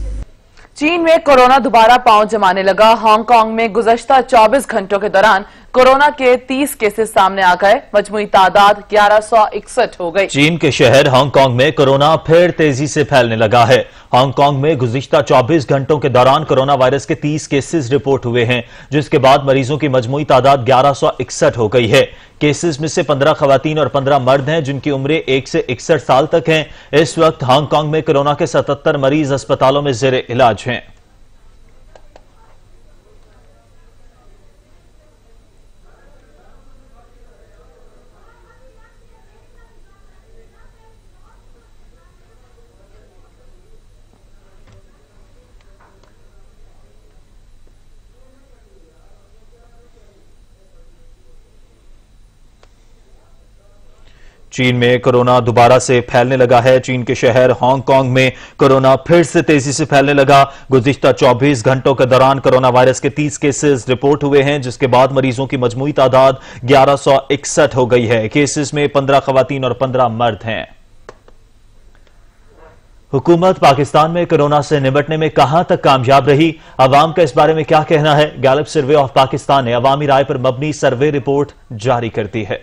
चीन में कोरोना दोबारा पांव जमाने लगा। हांगकांग में गुज़श्ता 24 घंटों के दौरान कोरोना के 30 केसेस सामने आ गए। मजमूई तादाद 1161 हो गई। चीन के शहर हांगकांग में कोरोना फिर तेजी से फैलने लगा है। हांगकांग में गुज़िश्ता 24 घंटों के दौरान कोरोना वायरस के 30 केसेस रिपोर्ट हुए हैं, जिसके बाद मरीजों की मजमूई तादाद 1161 हो गई है। केसेस में से 15 खवातीन और 15 मर्द हैं, जिनकी उम्रें 1 से 61 साल तक हैं। इस वक्त हांगकांग में कोरोना के 77 मरीज अस्पतालों में ज़ेरे इलाज हैं। चीन में कोरोना दोबारा से फैलने लगा है। चीन के शहर हांगकांग में कोरोना फिर से तेजी से फैलने लगा। गुज़िश्ता 24 घंटों के दौरान कोरोना वायरस के 30 केसेस रिपोर्ट हुए हैं, जिसके बाद मरीजों की मजमूई तादाद 1161 हो गई है। केसेस में 15 खवातीन और 15 मर्द हैं। हुकूमत पाकिस्तान में कोरोना से निपटने में कहां तक कामयाब रही, अवाम का इस बारे में क्या कहना है? गैलप सर्वे ऑफ पाकिस्तान ने अवामी राय पर मबनी सर्वे रिपोर्ट जारी कर दी है।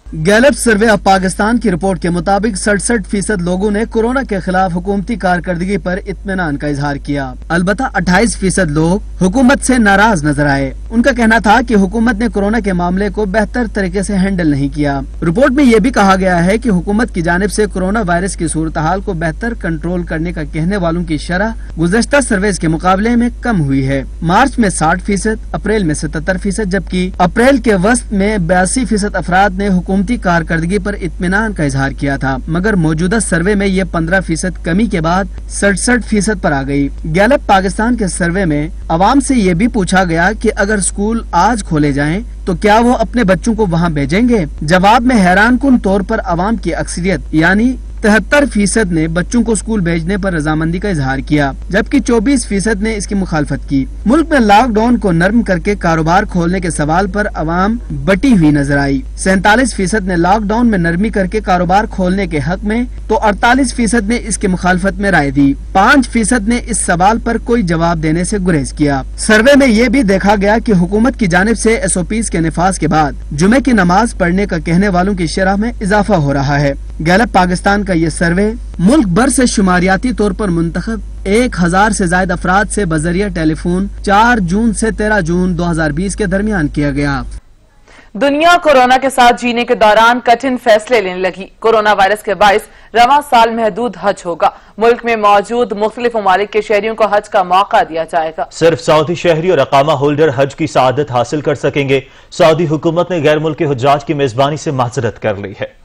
गैलप सर्वे ऑफ पाकिस्तान की रिपोर्ट के मुताबिक 67% लोगों ने कोरोना के खिलाफ हुकूमती कारकर्दगी पर इत्मीनान का इजहार किया। अलबत्ता 28% लोग हुकूमत से नाराज नजर आए। उनका कहना था कि हुकूमत ने कोरोना के मामले को बेहतर तरीके से हैंडल नहीं किया। रिपोर्ट में ये भी कहा गया है कि हुकूमत की जानिब से कोरोना वायरस की सूरत हाल को बेहतर कंट्रोल करने का कहने वालों की शरह गुज़श्ता सर्वेज के मुकाबले में कम हुई है। मार्च में 60%, अप्रैल में 77%, जबकि अप्रैल के वस्त में 82% अफराद ने हुकूमती कारकर्दगी पर इत्मीनान का इजहार किया था, मगर मौजूदा सर्वे में ये 15% कमी के बाद 67% पर आ गई। गैलप पाकिस्तान के सर्वे में अवाम से ये भी पूछा गया कि अगर स्कूल आज खोले जाएं तो क्या वो अपने बच्चों को वहाँ भेजेंगे? जवाब में हैरानकुन तौर पर अवाम की अक्सरियत यानी 73% ने बच्चों को स्कूल भेजने पर रजामंदी का इजहार किया, जबकि 24% ने इसकी मुखालफत की। मुल्क में लॉकडाउन को नरम करके कारोबार खोलने के सवाल पर अवाम बटी हुई नजर आई। 47% ने लॉकडाउन में नरमी करके कारोबार खोलने के हक में, तो 48% ने इसके मुखालफत में राय दी। 5% ने इस सवाल पर कोई जवाब देने से गुरेज किया। सर्वे में ये भी देखा गया कि हुकूमत की जानिब से SOPs के निफाज के बाद जुमे की नमाज पढ़ने का कहने वालों की शरह में इजाफा हो रहा है। गैलप पाकिस्तान का ये सर्वे मुल्क भर से शुमारियाती तौर पर मुंतखब 1000 से ज्यादा अफराद से बजरिया टेलीफोन 4 जून से 13 जून 2020 के दरमियान किया गया। दुनिया कोरोना के साथ जीने के दौरान कठिन फैसले लेने लगी। कोरोना वायरस के बाइस रवां साल महदूद हज होगा। मुल्क में मौजूद मुख्तलिफ ममालिक के शहरियों को हज का मौका दिया जाएगा। सिर्फ सऊदी शहरी और अकामा होल्डर हज की सआदत हासिल कर सकेंगे। सऊदी हुकूमत ने गैर मुल्की हुज्जाज की मेजबानी से माजरत कर ली है।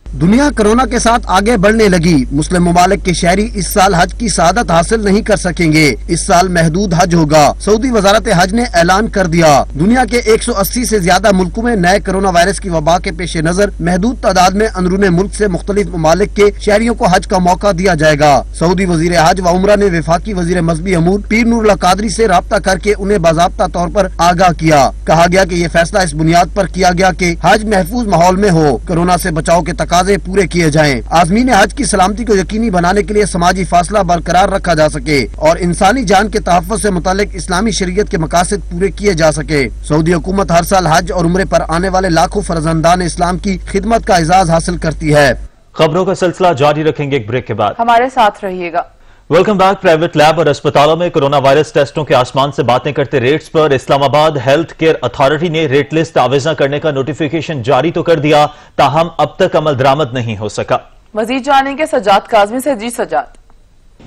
दुनिया कोरोना के साथ आगे बढ़ने लगी। मुस्लिम ममालिक के शहरी इस साल हज की सआदत हासिल नहीं कर सकेंगे। इस साल महदूद हज होगा। सऊदी वजारत हज ने ऐलान कर दिया। दुनिया के 180 से ज्यादा मुल्कों में नए कोरोना वायरस की वबा के पेश नजर महदूद तादाद में अंदरूने मुल्क से मुख्तलिफ ममालिक के शहरियों को हज का मौका दिया जाएगा। सऊदी वजीर हज व उमरा ने वफाकी वजीर मजहबी अमूर पीर नूरुल्लाह कादरी से राब्ता करके उन्हें बाज़ाब्ता तौर पर आगाह किया। कहा गया कि ये फैसला इस बुनियाद पर किया गया कि हज महफूज माहौल में हो, कोरोना से बचाव के तकाजे पूरे किए जाएं। आज़मीन हज की सलामती को यकीनी बनाने के लिए समाजी फासला बरकरार रखा जा सके और इंसानी जान के तहफ़्फ़ुज़ से मुतालिक इस्लामी शरीयत के मकासद पूरे किए जा सके। सऊदी हुकूमत हर साल हज और उम्रे पर आने वाले लाखों फर्जंदान इस्लाम की खिदमत का एजाज हासिल करती है। खबरों का सिलसिला जारी रखेंगे एक ब्रेक के बाद। हमारे साथ रहिएगा। Welcome back. प्राइवेट लैब और अस्पतालों में कोरोना वायरस टेस्टों के आसमान से बातें करते रेट्स पर इस्लामाबाद हेल्थ केयर अथॉरिटी ने रेट लिस्ट आवेजा करने का नोटिफिकेशन जारी तो कर दिया, ताहम अब तक अमल दरामद नहीं हो सका। मजीद जानेंगे सजाद काजमी से। जी सजाद।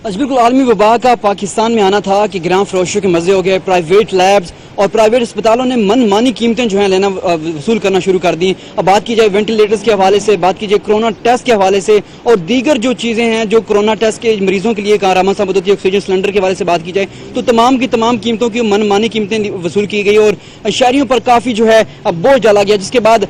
बिल्कुल आलमी वबा का पाकिस्तान में आना था कि ग्राम फरोशों के मजे हो गए। प्राइवेट लैब्स और प्राइवेट अस्पतालों ने मनमानी कीमतें जो है लेना वसूल करना शुरू कर दी। अब बात की जाए वेंटिलेटर्स के हवाले से, बात की जाए कोरोना टेस्ट के हवाले से और दीगर जो चीज़ें हैं जो कोरोना टेस्ट के मरीजों के लिए कारामद साबित होती है, ऑक्सीजन सिलेंडर के हवाले से बात की जाए तो तमाम की तमाम कीमतों की मनमानी कीमतें वसूल की गई और शहरियों पर काफ़ी जो है अब बोझ डाला गया, जिसके बाद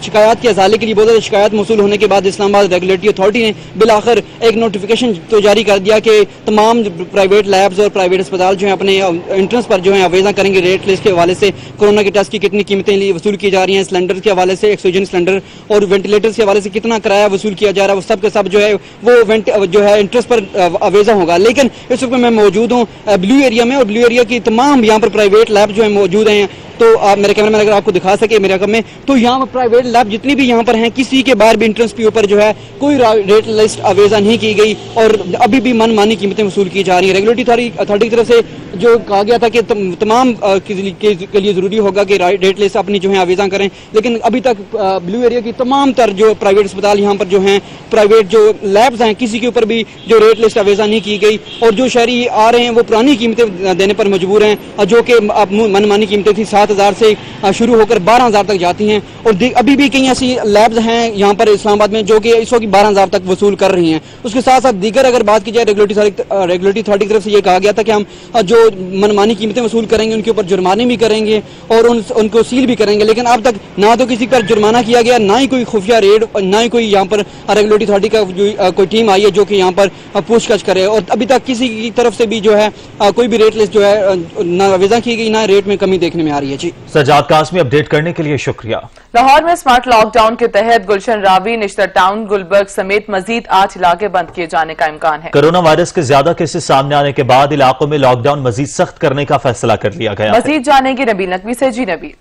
शिकायत के अजाले के लिए बहुत ज़्यादा शिकायत मौसूल होने के बाद इस्लामाबाद रेगुलेटरी अथॉरिटी ने बिलाखिर एक नोटिफिकेशन तो जारी कर दिया कि तमाम प्राइवेट लैब्स और प्राइवेट अस्पताल जो है अपने एंट्रेंस पर जो है आवेदन करेंगे रेट लिस्ट के हवाले से कोरोना के टेस्ट की कितनी कीमतें वसूल की जा रही हैं, सिलेंडर के हवाले से, ऑक्सीजन सिलेंडर और वेंटिलेटर्स के हवाले से कितना किराया वसूल किया जा रहा है, वो सब के सब जो है वो जो है इंटरेस्ट पर आवेजा होगा। लेकिन इस वक्त मैं मौजूद हूँ ब्लू एरिया में और ब्लू एरिया की तमाम यहाँ पर प्राइवेट लैब जो है मौजूद हैं। तो आप मेरे कैमरा मैन अगर आपको दिखा सके मेरे रकम में, तो यहाँ पर प्राइवेट लैब जितनी भी यहाँ पर हैं किसी के बाहर भी इंट्रेंस के ऊपर जो है कोई रेट लिस्ट आवेजा नहीं की गई और अभी भी मनमानी कीमतें वसूल की जा रही हैं। रेगुलेटरी अथॉरिटी की तरफ से जो कहा गया था कि तमाम के लिए जरूरी होगा कि रेट लिस्ट अपनी जो है आवेजा करें, लेकिन अभी तक ब्लू एरिया की तमाम तर जो प्राइवेट अस्पताल यहाँ पर जो हैं, प्राइवेट जो लैब्स हैं, किसी के ऊपर भी जो रेट लिस्ट आवेजा नहीं की गई और जो शहरी आ रहे हैं वो पुरानी कीमतें देने पर मजबूर हैं, जो कि मनमानी कीमतें थी 7,000 से शुरू होकर 12,000 तक जाती हैं और अभी भी कई ऐसी लैब्स हैं यहाँ पर इस्लामाबाद में जो कि इस वक्त 12,000 तक वसूल कर रही हैं। उसके साथ साथ दीगर अगर बात की जाए रेगुलेटरी अथॉरिटी की तरफ से ये कहा गया था कि हम जो मनमानी कीमतें वसूल करेंगे उनके ऊपर जुर्माने भी करेंगे और उनको सील भी करेंगे, लेकिन अब तक ना तो किसी पर जुर्माना किया गया, ना ही कोई खुफिया रेड, ना ही कोई यहाँ पर रेगुलेटरी अथॉरिटी का जो कोई टीम आई है जो कि यहाँ पर पूछताछ करे और अभी तक किसी की तरफ से भी जो है कोई भी रेट लिस्ट जो है ना आवेजा की गई, ना रेट में कमी देखने में आ रही है। जी सजाद कासमी, अपडेट करने के लिए शुक्रिया। लाहौर में स्मार्ट लॉकडाउन के तहत गुलशन रावी, निश्तर टाउन, गुलबर्ग समेत मजीद 8 इलाके बंद किए जाने का इम्कान है। कोरोना वायरस के ज्यादा केसेस सामने आने के बाद इलाकों में लॉकडाउन मजीद सख्त करने का फैसला कर लिया गया। मजीद जानेंगे नबील नकवी से। जी नबील।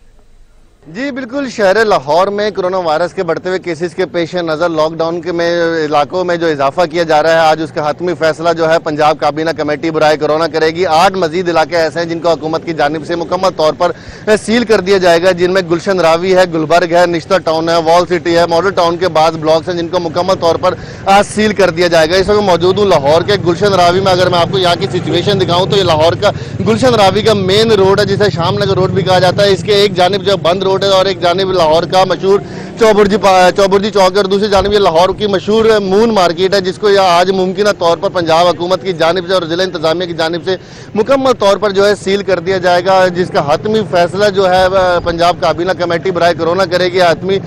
जी बिल्कुल, शहर लाहौर में कोरोना वायरस के बढ़ते हुए केसेस के पेश नज़र लॉकडाउन के में इलाकों में जो इजाफा किया जा रहा है, आज उसका हतमी फैसला जो है पंजाब काबीना कमेटी बुराए कोरोना करेगी। 8 मजीद इलाके ऐसे हैं जिनको हुकूमत की जानिब से मुकम्मल तौर पर सील कर दिया जाएगा, जिनमें गुलशन रावी है, गुलबर्ग है, निश्तर टाउन है, वॉल सिटी है, मॉडल टाउन के बाद ब्लॉक्स हैं जिनको मुकम्मल तौर पर आज सील कर दिया जाएगा। इस वक्त मौजूद हूँ लाहौर के गुलशन रावी में। अगर मैं आपको यहाँ की सिचुएशन दिखाऊँ तो ये लाहौर का गुलशन रावी का मेन रोड है जिसे शामनगर रोड भी कहा जाता है। इसके एक जानिब जो बंद रोड है और एक जानिब लाहौर का मशहूर चौबुर्जी चौक और दूसरी जानिब ये लाहौर की मशहूर मून मार्केट है, जिसको आज मुमकिन तौर पर पंजाब हुकूमत की जानिब से और जिला इंतजामिया की जानिब से मुकम्मल तौर पर जो है सील कर दिया जाएगा, जिसका हतमी फैसला जो है पंजाब काबीना कमेटी बराए कोरोना करेगी। हतमी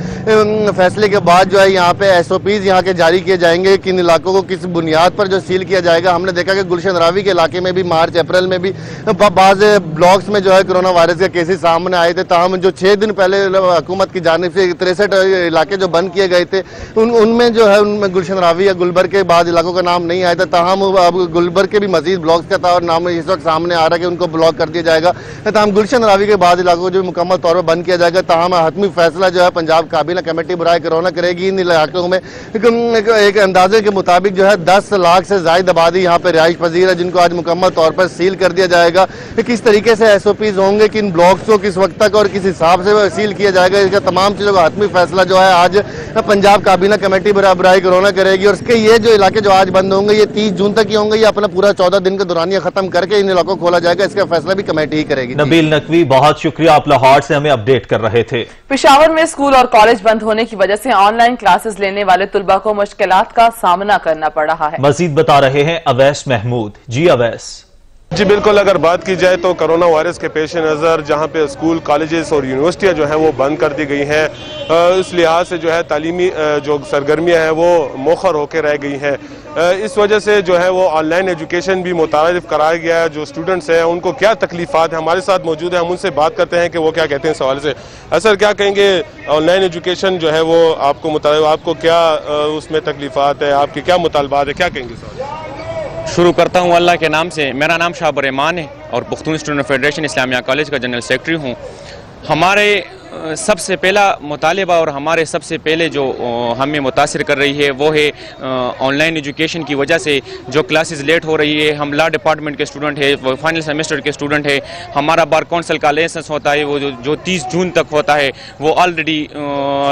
फैसले के बाद जो है यहाँ पे SOPs यहाँ के जारी किए जाएंगे, किन इलाकों को किस बुनियाद पर जो सील किया जाएगा। हमने देखा कि गुलशन रावी के इलाके में भी मार्च अप्रैल में भी बाज़ ब्लॉक्स में जो है कोरोना वायरस के केसेस सामने आए थे, ताहम जो 6 दिन पहले हुकूमत की जानिब से 63 इलाके जो बंद किए गए थे उनमें जो है उनमें गुलशन रावी या गुलबर्ग के बाद इलाकों का नाम नहीं आया था। ताहम अब गुलबर्ग के भी मजीद ब्लॉक्स का था और नाम इस वक्त सामने आ रहा है कि उनको ब्लॉक कर दिया जाएगा। ताहम गुलशन रावी के बाद इलाकों को जो मुकम्मल तौर पर बंद किया जाएगा। ताहम हतमी फैसला जो है पंजाब काबीना कमेटी बुराए कोरोना करेगी। इन इलाकों में एक अंदाजे के मुताबिक जो है 10 लाख से ज्यादा आबादी यहाँ पे रिहाइश पजीर है, जिनको आज मुकम्मल तौर पर सील कर दिया जाएगा। किस तरीके से SOPs होंगे, किन ब्लॉक्स को किस वक्त तक और किस हिसाब से सील किया जाएगा, इसका तमाम चीजों का हतमी फैसला जो है आज पंजाब काबीना कमेटी बुराई कोरोना करेगी। और इसके ये जो इलाके जो आज बंद होंगे ये 30 जून तक ही होंगे, ये अपना पूरा 14 दिन का दौरानिया खत्म करके इन इलाकों को खोला जाएगा। इसका फैसला भी कमेटी ही करेगी। नबील नकवी, बहुत शुक्रिया, आप लाहौर से हमें अपडेट कर रहे थे। पेशावर में स्कूल और कॉलेज बंद होने की वजह से ऑनलाइन क्लासेस लेने वाले तुलबा को मुश्किलात का सामना करना पड़ रहा है। मजीद बता रहे हैं अवैस महमूद। जी अवैस। जी बिल्कुल, अगर बात की जाए तो कोरोना वायरस के पेश नज़र जहाँ पे स्कूल, कॉलेजेस और यूनिवर्सिटियाँ जो हैं वो बंद कर दी गई हैं, इस लिहाज से जो है तालीमी जो सरगर्मियाँ हैं वो मौखर होकर रह गई हैं। इस वजह से जो है वो ऑनलाइन एजुकेशन भी मुतारिफ कराया गया है। जो स्टूडेंट्स हैं उनको क्या तकलीफ़ात हैं, हमारे साथ मौजूद हैं, हम उनसे बात करते हैं कि वो क्या कहते हैं इस हवाले से। सर, क्या कहेंगे, ऑनलाइन एजुकेशन जो है वो आपको क्या उसमें तकलीफ़ात है, आपके क्या मुतालबात है, क्या कहेंगे सर? शुरू करता हूँ अल्लाह के नाम से। मेरा नाम शाहबर रहमान है और Pukhtun student federation Islamia college का जनरल सेक्रेटरी हूँ। हमारे सबसे पहला मुतालिबा और हमारे सबसे पहले जो हमें मुतासिर कर रही है वो है ऑनलाइन एजुकेशन की वजह से जो क्लासेस लेट हो रही है। हम लॉ डिपार्टमेंट के स्टूडेंट है, वो फाइनल सेमेस्टर के स्टूडेंट है। हमारा बार काउंसिल का लाइसेंस होता है वो जो 30 जून तक होता है, वो ऑलरेडी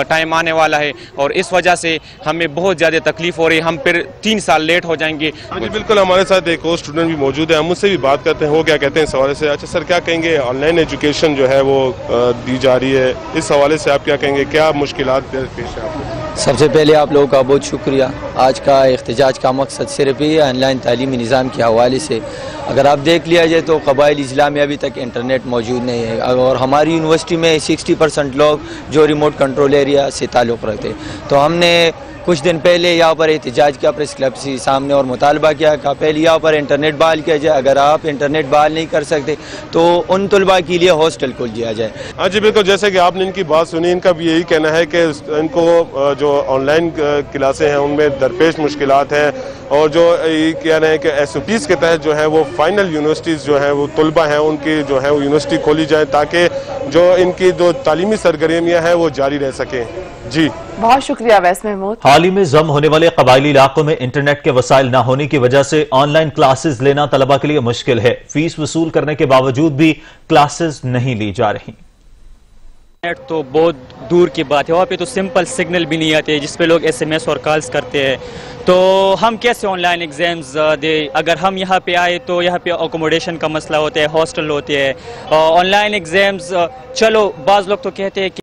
टाइम आने वाला है और इस वजह से हमें बहुत ज़्यादा तकलीफ हो रही है। हम फिर 3 साल लेट हो जाएंगे। हाँ जी बिल्कुल, हमारे साथ एक और स्टूडेंट भी मौजूद है, हम उससे भी बात करते हैं वो क्या कहते हैं इस हवाले से। अच्छा सर, क्या कहेंगे ऑनलाइन एजुकेशन जो है वो दी जा रही है, इस हवाले से आप क्या कहेंगे, क्या मुश्किलात पेश है आपको? सबसे पहले आप लोगों का बहुत शुक्रिया। आज का एहतजाज का मकसद सिर्फ ही ऑनलाइन तालीमी निज़ाम के हवाले से। अगर आप देख लिया जाए तो कबाइल इस्लाम में अभी तक इंटरनेट मौजूद नहीं है और हमारी यूनिवर्सिटी में 60% लोग जो रिमोट कंट्रोल एरिया से ताल्लुक़ रखते। तो हमने कुछ दिन पहले यहाँ पर एहतजाज किया प्रेस क्लब के सामने और मुतालबा किया कि पहले यहाँ पर इंटरनेट बहाल किया जाए। अगर आप इंटरनेट बहाल नहीं कर सकते तो उन तलबा के लिए हॉस्टल खोल दिया जाए। हाँ जी बिल्कुल, जैसे कि आपने इनकी बात सुनी, इनका भी यही कहना है कि इनको जो ऑनलाइन क्लासें हैं उनमें दरपेश मुश्किलात हैं और जो ये कह रहे हैं कि SOPs के तहत जो है वो फाइनल यूनिवर्सिटीज़ जो हैं वो तलबा हैं उनकी जो है वो यूनिवर्सिटी खोली जाए ताकि जो इनकी जो तालीमी सरगर्मियाँ हैं वो जारी रह सकें। जी बहुत शुक्रिया वैस महमूद। हाल ही में जम होने वाले कबायली इलाकों में इंटरनेट के वसाइल न होने की वजह से ऑनलाइन क्लासेस लेना तलबा के लिए मुश्किल है। फीस वसूल करने के बावजूद भी क्लासेस नहीं ली जा रही। नेट तो बहुत दूर की बात है, वहाँ पे तो सिंपल सिग्नल भी नहीं आते जिस पे लोग SMS और कॉल्स करते हैं। तो हम कैसे ऑनलाइन एग्जाम्स दे? अगर हम यहाँ पे आए तो यहाँ पे अकोमोडेशन का मसला होता है, हॉस्टल होते हैं। ऑनलाइन एग्जाम्स चलो बाज़ लोग तो कहते हैं कि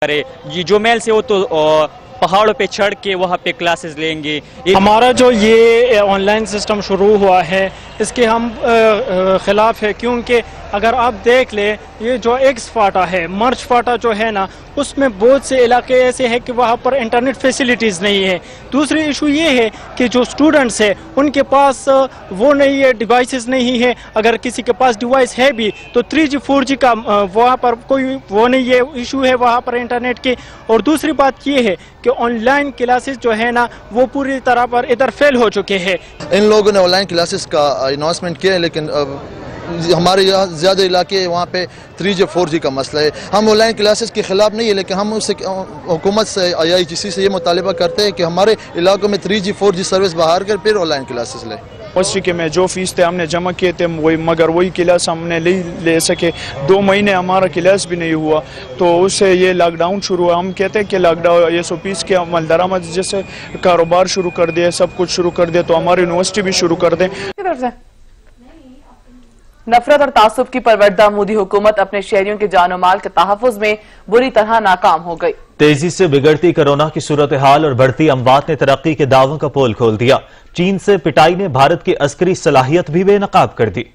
अरे जो मेल से वो तो पहाड़ों पे चढ़ के वहाँ पे क्लासेस लेंगे। हमारा जो ये ऑनलाइन सिस्टम शुरू हुआ है इसके हम खिलाफ है, क्योंकि अगर आप देख ले ये जो एक्स फाटा है, मर्च फाटा जो है ना, उसमें बहुत से इलाके ऐसे हैं कि वहाँ पर इंटरनेट फैसिलिटीज़ नहीं है। दूसरी इशू ये है कि जो स्टूडेंट्स है उनके पास वो नहीं है, डिवाइसेस नहीं है। अगर किसी के पास डिवाइस है भी तो 3G 4G का वहाँ पर कोई वो नहीं है, इशू है वहाँ पर इंटरनेट की। और दूसरी बात ये है कि ऑनलाइन क्लासेस जो है ना वो पूरी तरह पर इधर फेल हो चुके हैं। इन लोगों ने ऑनलाइन क्लासेस का अनाउंसमेंट किया है, लेकिन हमारे यहाँ ज़्यादा इलाके वहाँ पे 3G 4G का मसला है। हम ऑनलाइन क्लासेस के ख़िलाफ़ नहीं है, लेकिन हम उससे हुकूमत से IIGC से ये मुतालिबा करते हैं कि हमारे इलाकों में 3G 4G सर्विस बहाल कर फिर ऑनलाइन क्लासेस लें। यूनिवर्सिटी के में जो फीस थे हमने जमा किए थे वही, मगर वही क्लास हमने नहीं ले सके। 2 महीने हमारा क्लास भी नहीं हुआ, तो उससे ये लॉकडाउन शुरू हुआ। हम कहते हैं कि लॉकडाउन SOPs के अमल दरामद जैसे कारोबार शुरू कर दिए, सब कुछ शुरू कर दिया, तो हमारी यूनिवर्सिटी भी शुरू कर दें। नफरत और तासुब की परवरदा मोदी हुकूमत अपने शहरियों के जान और माल के तहफ़्फ़ुज़ में बुरी तरह नाकाम हो गई। तेजी से बिगड़ती कोरोना की सूरत हाल और बढ़ती अमवात ने तरक्की के दावों का पोल खोल दिया। चीन से पिटाई ने भारत की अस्करी सलाहियत भी बेनकाब कर दी।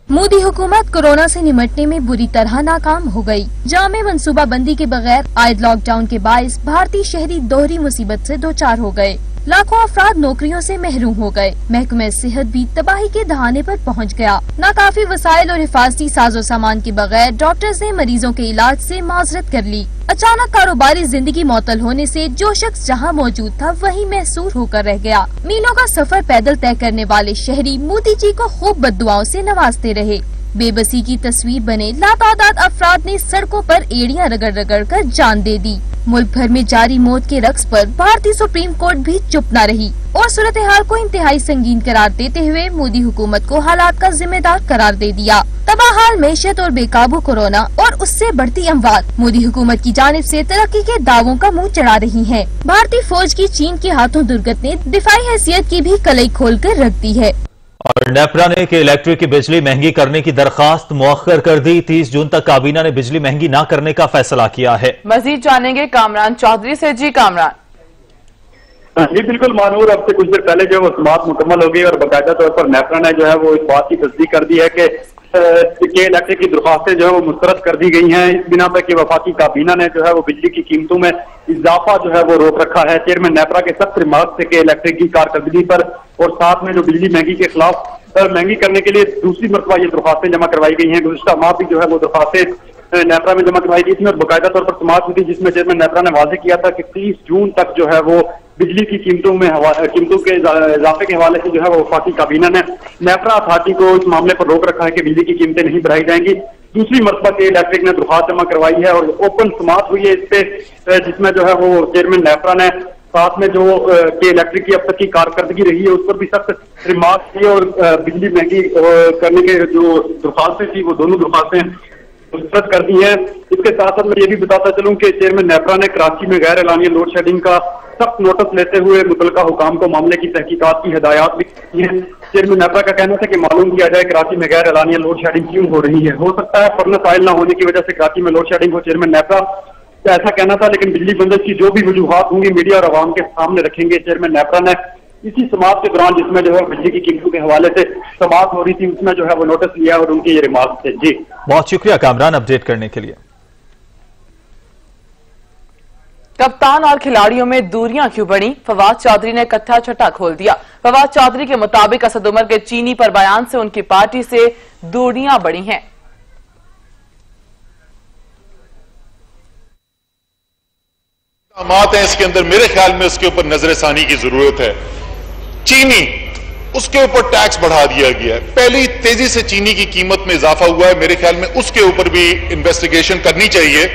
मोदी हुकूमत कोरोना से निमटने में बुरी तरह नाकाम हो गई। जामे मंसूबाबंदी के बगैर आयद लॉकडाउन के बाइस भारतीय शहरी दोहरी मुसीबत से दो चार हो गए। लाखों अफराद नौकरियों से महरूम हो गए। महकमे सेहत भी तबाही के दहाने पर पहुंच गया। नाकाफी वसाइल और हिफाजती साजो सामान के बगैर डॉक्टर्स ने मरीजों के इलाज से माजरत कर ली। अचानक कारोबारी जिंदगी मुअत्तल होने से जो शख्स जहां मौजूद था वहीं महसूर होकर रह गया। मीलों का सफर पैदल तय करने वाले शहरी मोदी जी को खूब बद्दुआओं से नवाजते रहे। बेबसी की तस्वीर बने लातादाद अफराद ने सड़कों पर एड़ियां रगड़ रगड़ कर जान दे दी। मुल्क भर में जारी मौत के रक्स पर भारतीय सुप्रीम कोर्ट भी चुप न रही और सूरत हाल को इंतहाई संगीन करार देते हुए मोदी हुकूमत को हालात का जिम्मेदार करार दे दिया। तबाहाल मैशत और बेकाबू कोरोना और उससे बढ़ती अमवात मोदी हुकूमत की जानिब से तरक्की के दावों का मुंह चढ़ा रही है। भारतीय फौज की चीन के हाथों दुर्गत ने दिफाई हैसियत की भी कलई खोल कर रख दी है। और नेपरा ने कि इलेक्ट्रिक की बिजली महंगी करने की दरखास्त मुअख्खर कर दी। 30 जून तक काबीना ने बिजली महंगी न करने का फैसला किया है। मजीद जानेंगे कामरान चौधरी से। जी कामरान। जी बिल्कुल मानूर, अब से कुछ देर पहले जो वो समाअत मुकम्मल हो गई और बाकायदा तौर पर नेपरा ने जो है वो इस बात की तस्दीक कर दी है कि इलेक्ट्रिक की दरखास्तें जो है वो मुस्तरद कर दी गई हैं इस बिना पर कि वफाकी काबीना ने जो है वो बिजली की कीमतों में इजाफा जो है वो रोक रखा है। चेयरमैन नेपरा के सख्त रिमार्क थे कि इलेक्ट्रिक की कारकर्दगी पर और साथ में जो बिजली महंगी के खिलाफ महंगी करने के लिए दूसरी मरतबा ये दरखास्तें जमा करवाई गई हैं। गुज़िश्ता माह भी जो है वो दरखास्तें नेपरा में जमा करवाई गई थी और बाकायदा तौर पर समाअत हुई थी, जिसमें चेयरमैन नेपरा ने वाज़ेह किया था कि 30 जून तक जो है वो बिजली की कीमतों के इजाफे के हवाले से जो है वो वफाकी काबीना ने नेपरा अथॉरिटी को इस मामले पर रोक रखा है कि बिजली की कीमतें नहीं बढ़ाई जाएंगी। दूसरी मरतबा के इलेक्ट्रिक ने दरख्वास्त जमा करवाई है और ओपन समाअत हुई है इस पे, जिसमें जो है वो चेयरमैन नेफ्रा ने साथ में जो के इलेक्ट्रिक की अब तक की कारकर्दगी रही है उस पर भी सख्त रिमार्क किए और बिजली महंगी करने के जो दरख्वास्तें थी वो दोनों दरख्वास्तें मुस्तरद कर दी है। इसके साथ साथ मैं ये भी बताता चलूं कि चेयरमैन नेफ्रा ने कराची में गैर एलानिया लोड शेडिंग का सख्त नोटिस लेते हुए मुतल्लिका हुकाम को मामले की तहकीकात की हिदायत भी की है। चेयरमैन नेफ्रा का कहना था कि मालूम किया जाए कराची में गैर एलानिया लोड शेडिंग क्यों हो रही है। हो सकता है फर्नेस आयल न होने की वजह से कराची में लोड शेडिंग हो। चेयरमैन नेफ्रा का ऐसा कहना था, लेकिन बिजली बंदश की जो भी वजूहात होंगी मीडिया और आवाम के सामने रखेंगे। चेयरमैन नेफ्रा ने इसी समाअत के दौरान जिसमें जो है बिजली की कीमतों के हवाले से समाअत हो रही थी उसमें जो है वो नोटिस लिया और उनके ये रिमार्क थे। जी बहुत शुक्रिया कामरान अपडेट करने के लिए। कप्तान और खिलाड़ियों में दूरियां क्यों बढ़ी, फवाद चौधरी ने कत्था छटा खोल दिया। फवाद चौधरी के मुताबिक असद उमर के चीनी पर बयान से उनकी पार्टी से दूरियां बढ़ी हैं। है इसके अंदर मेरे ख्याल में उसके ऊपर नजरसानी की जरूरत है। चीनी उसके ऊपर टैक्स बढ़ा दिया गया है, पहली तेजी से चीनी की कीमत में इजाफा हुआ है। मेरे ख्याल में उसके ऊपर भी इन्वेस्टिगेशन करनी चाहिए।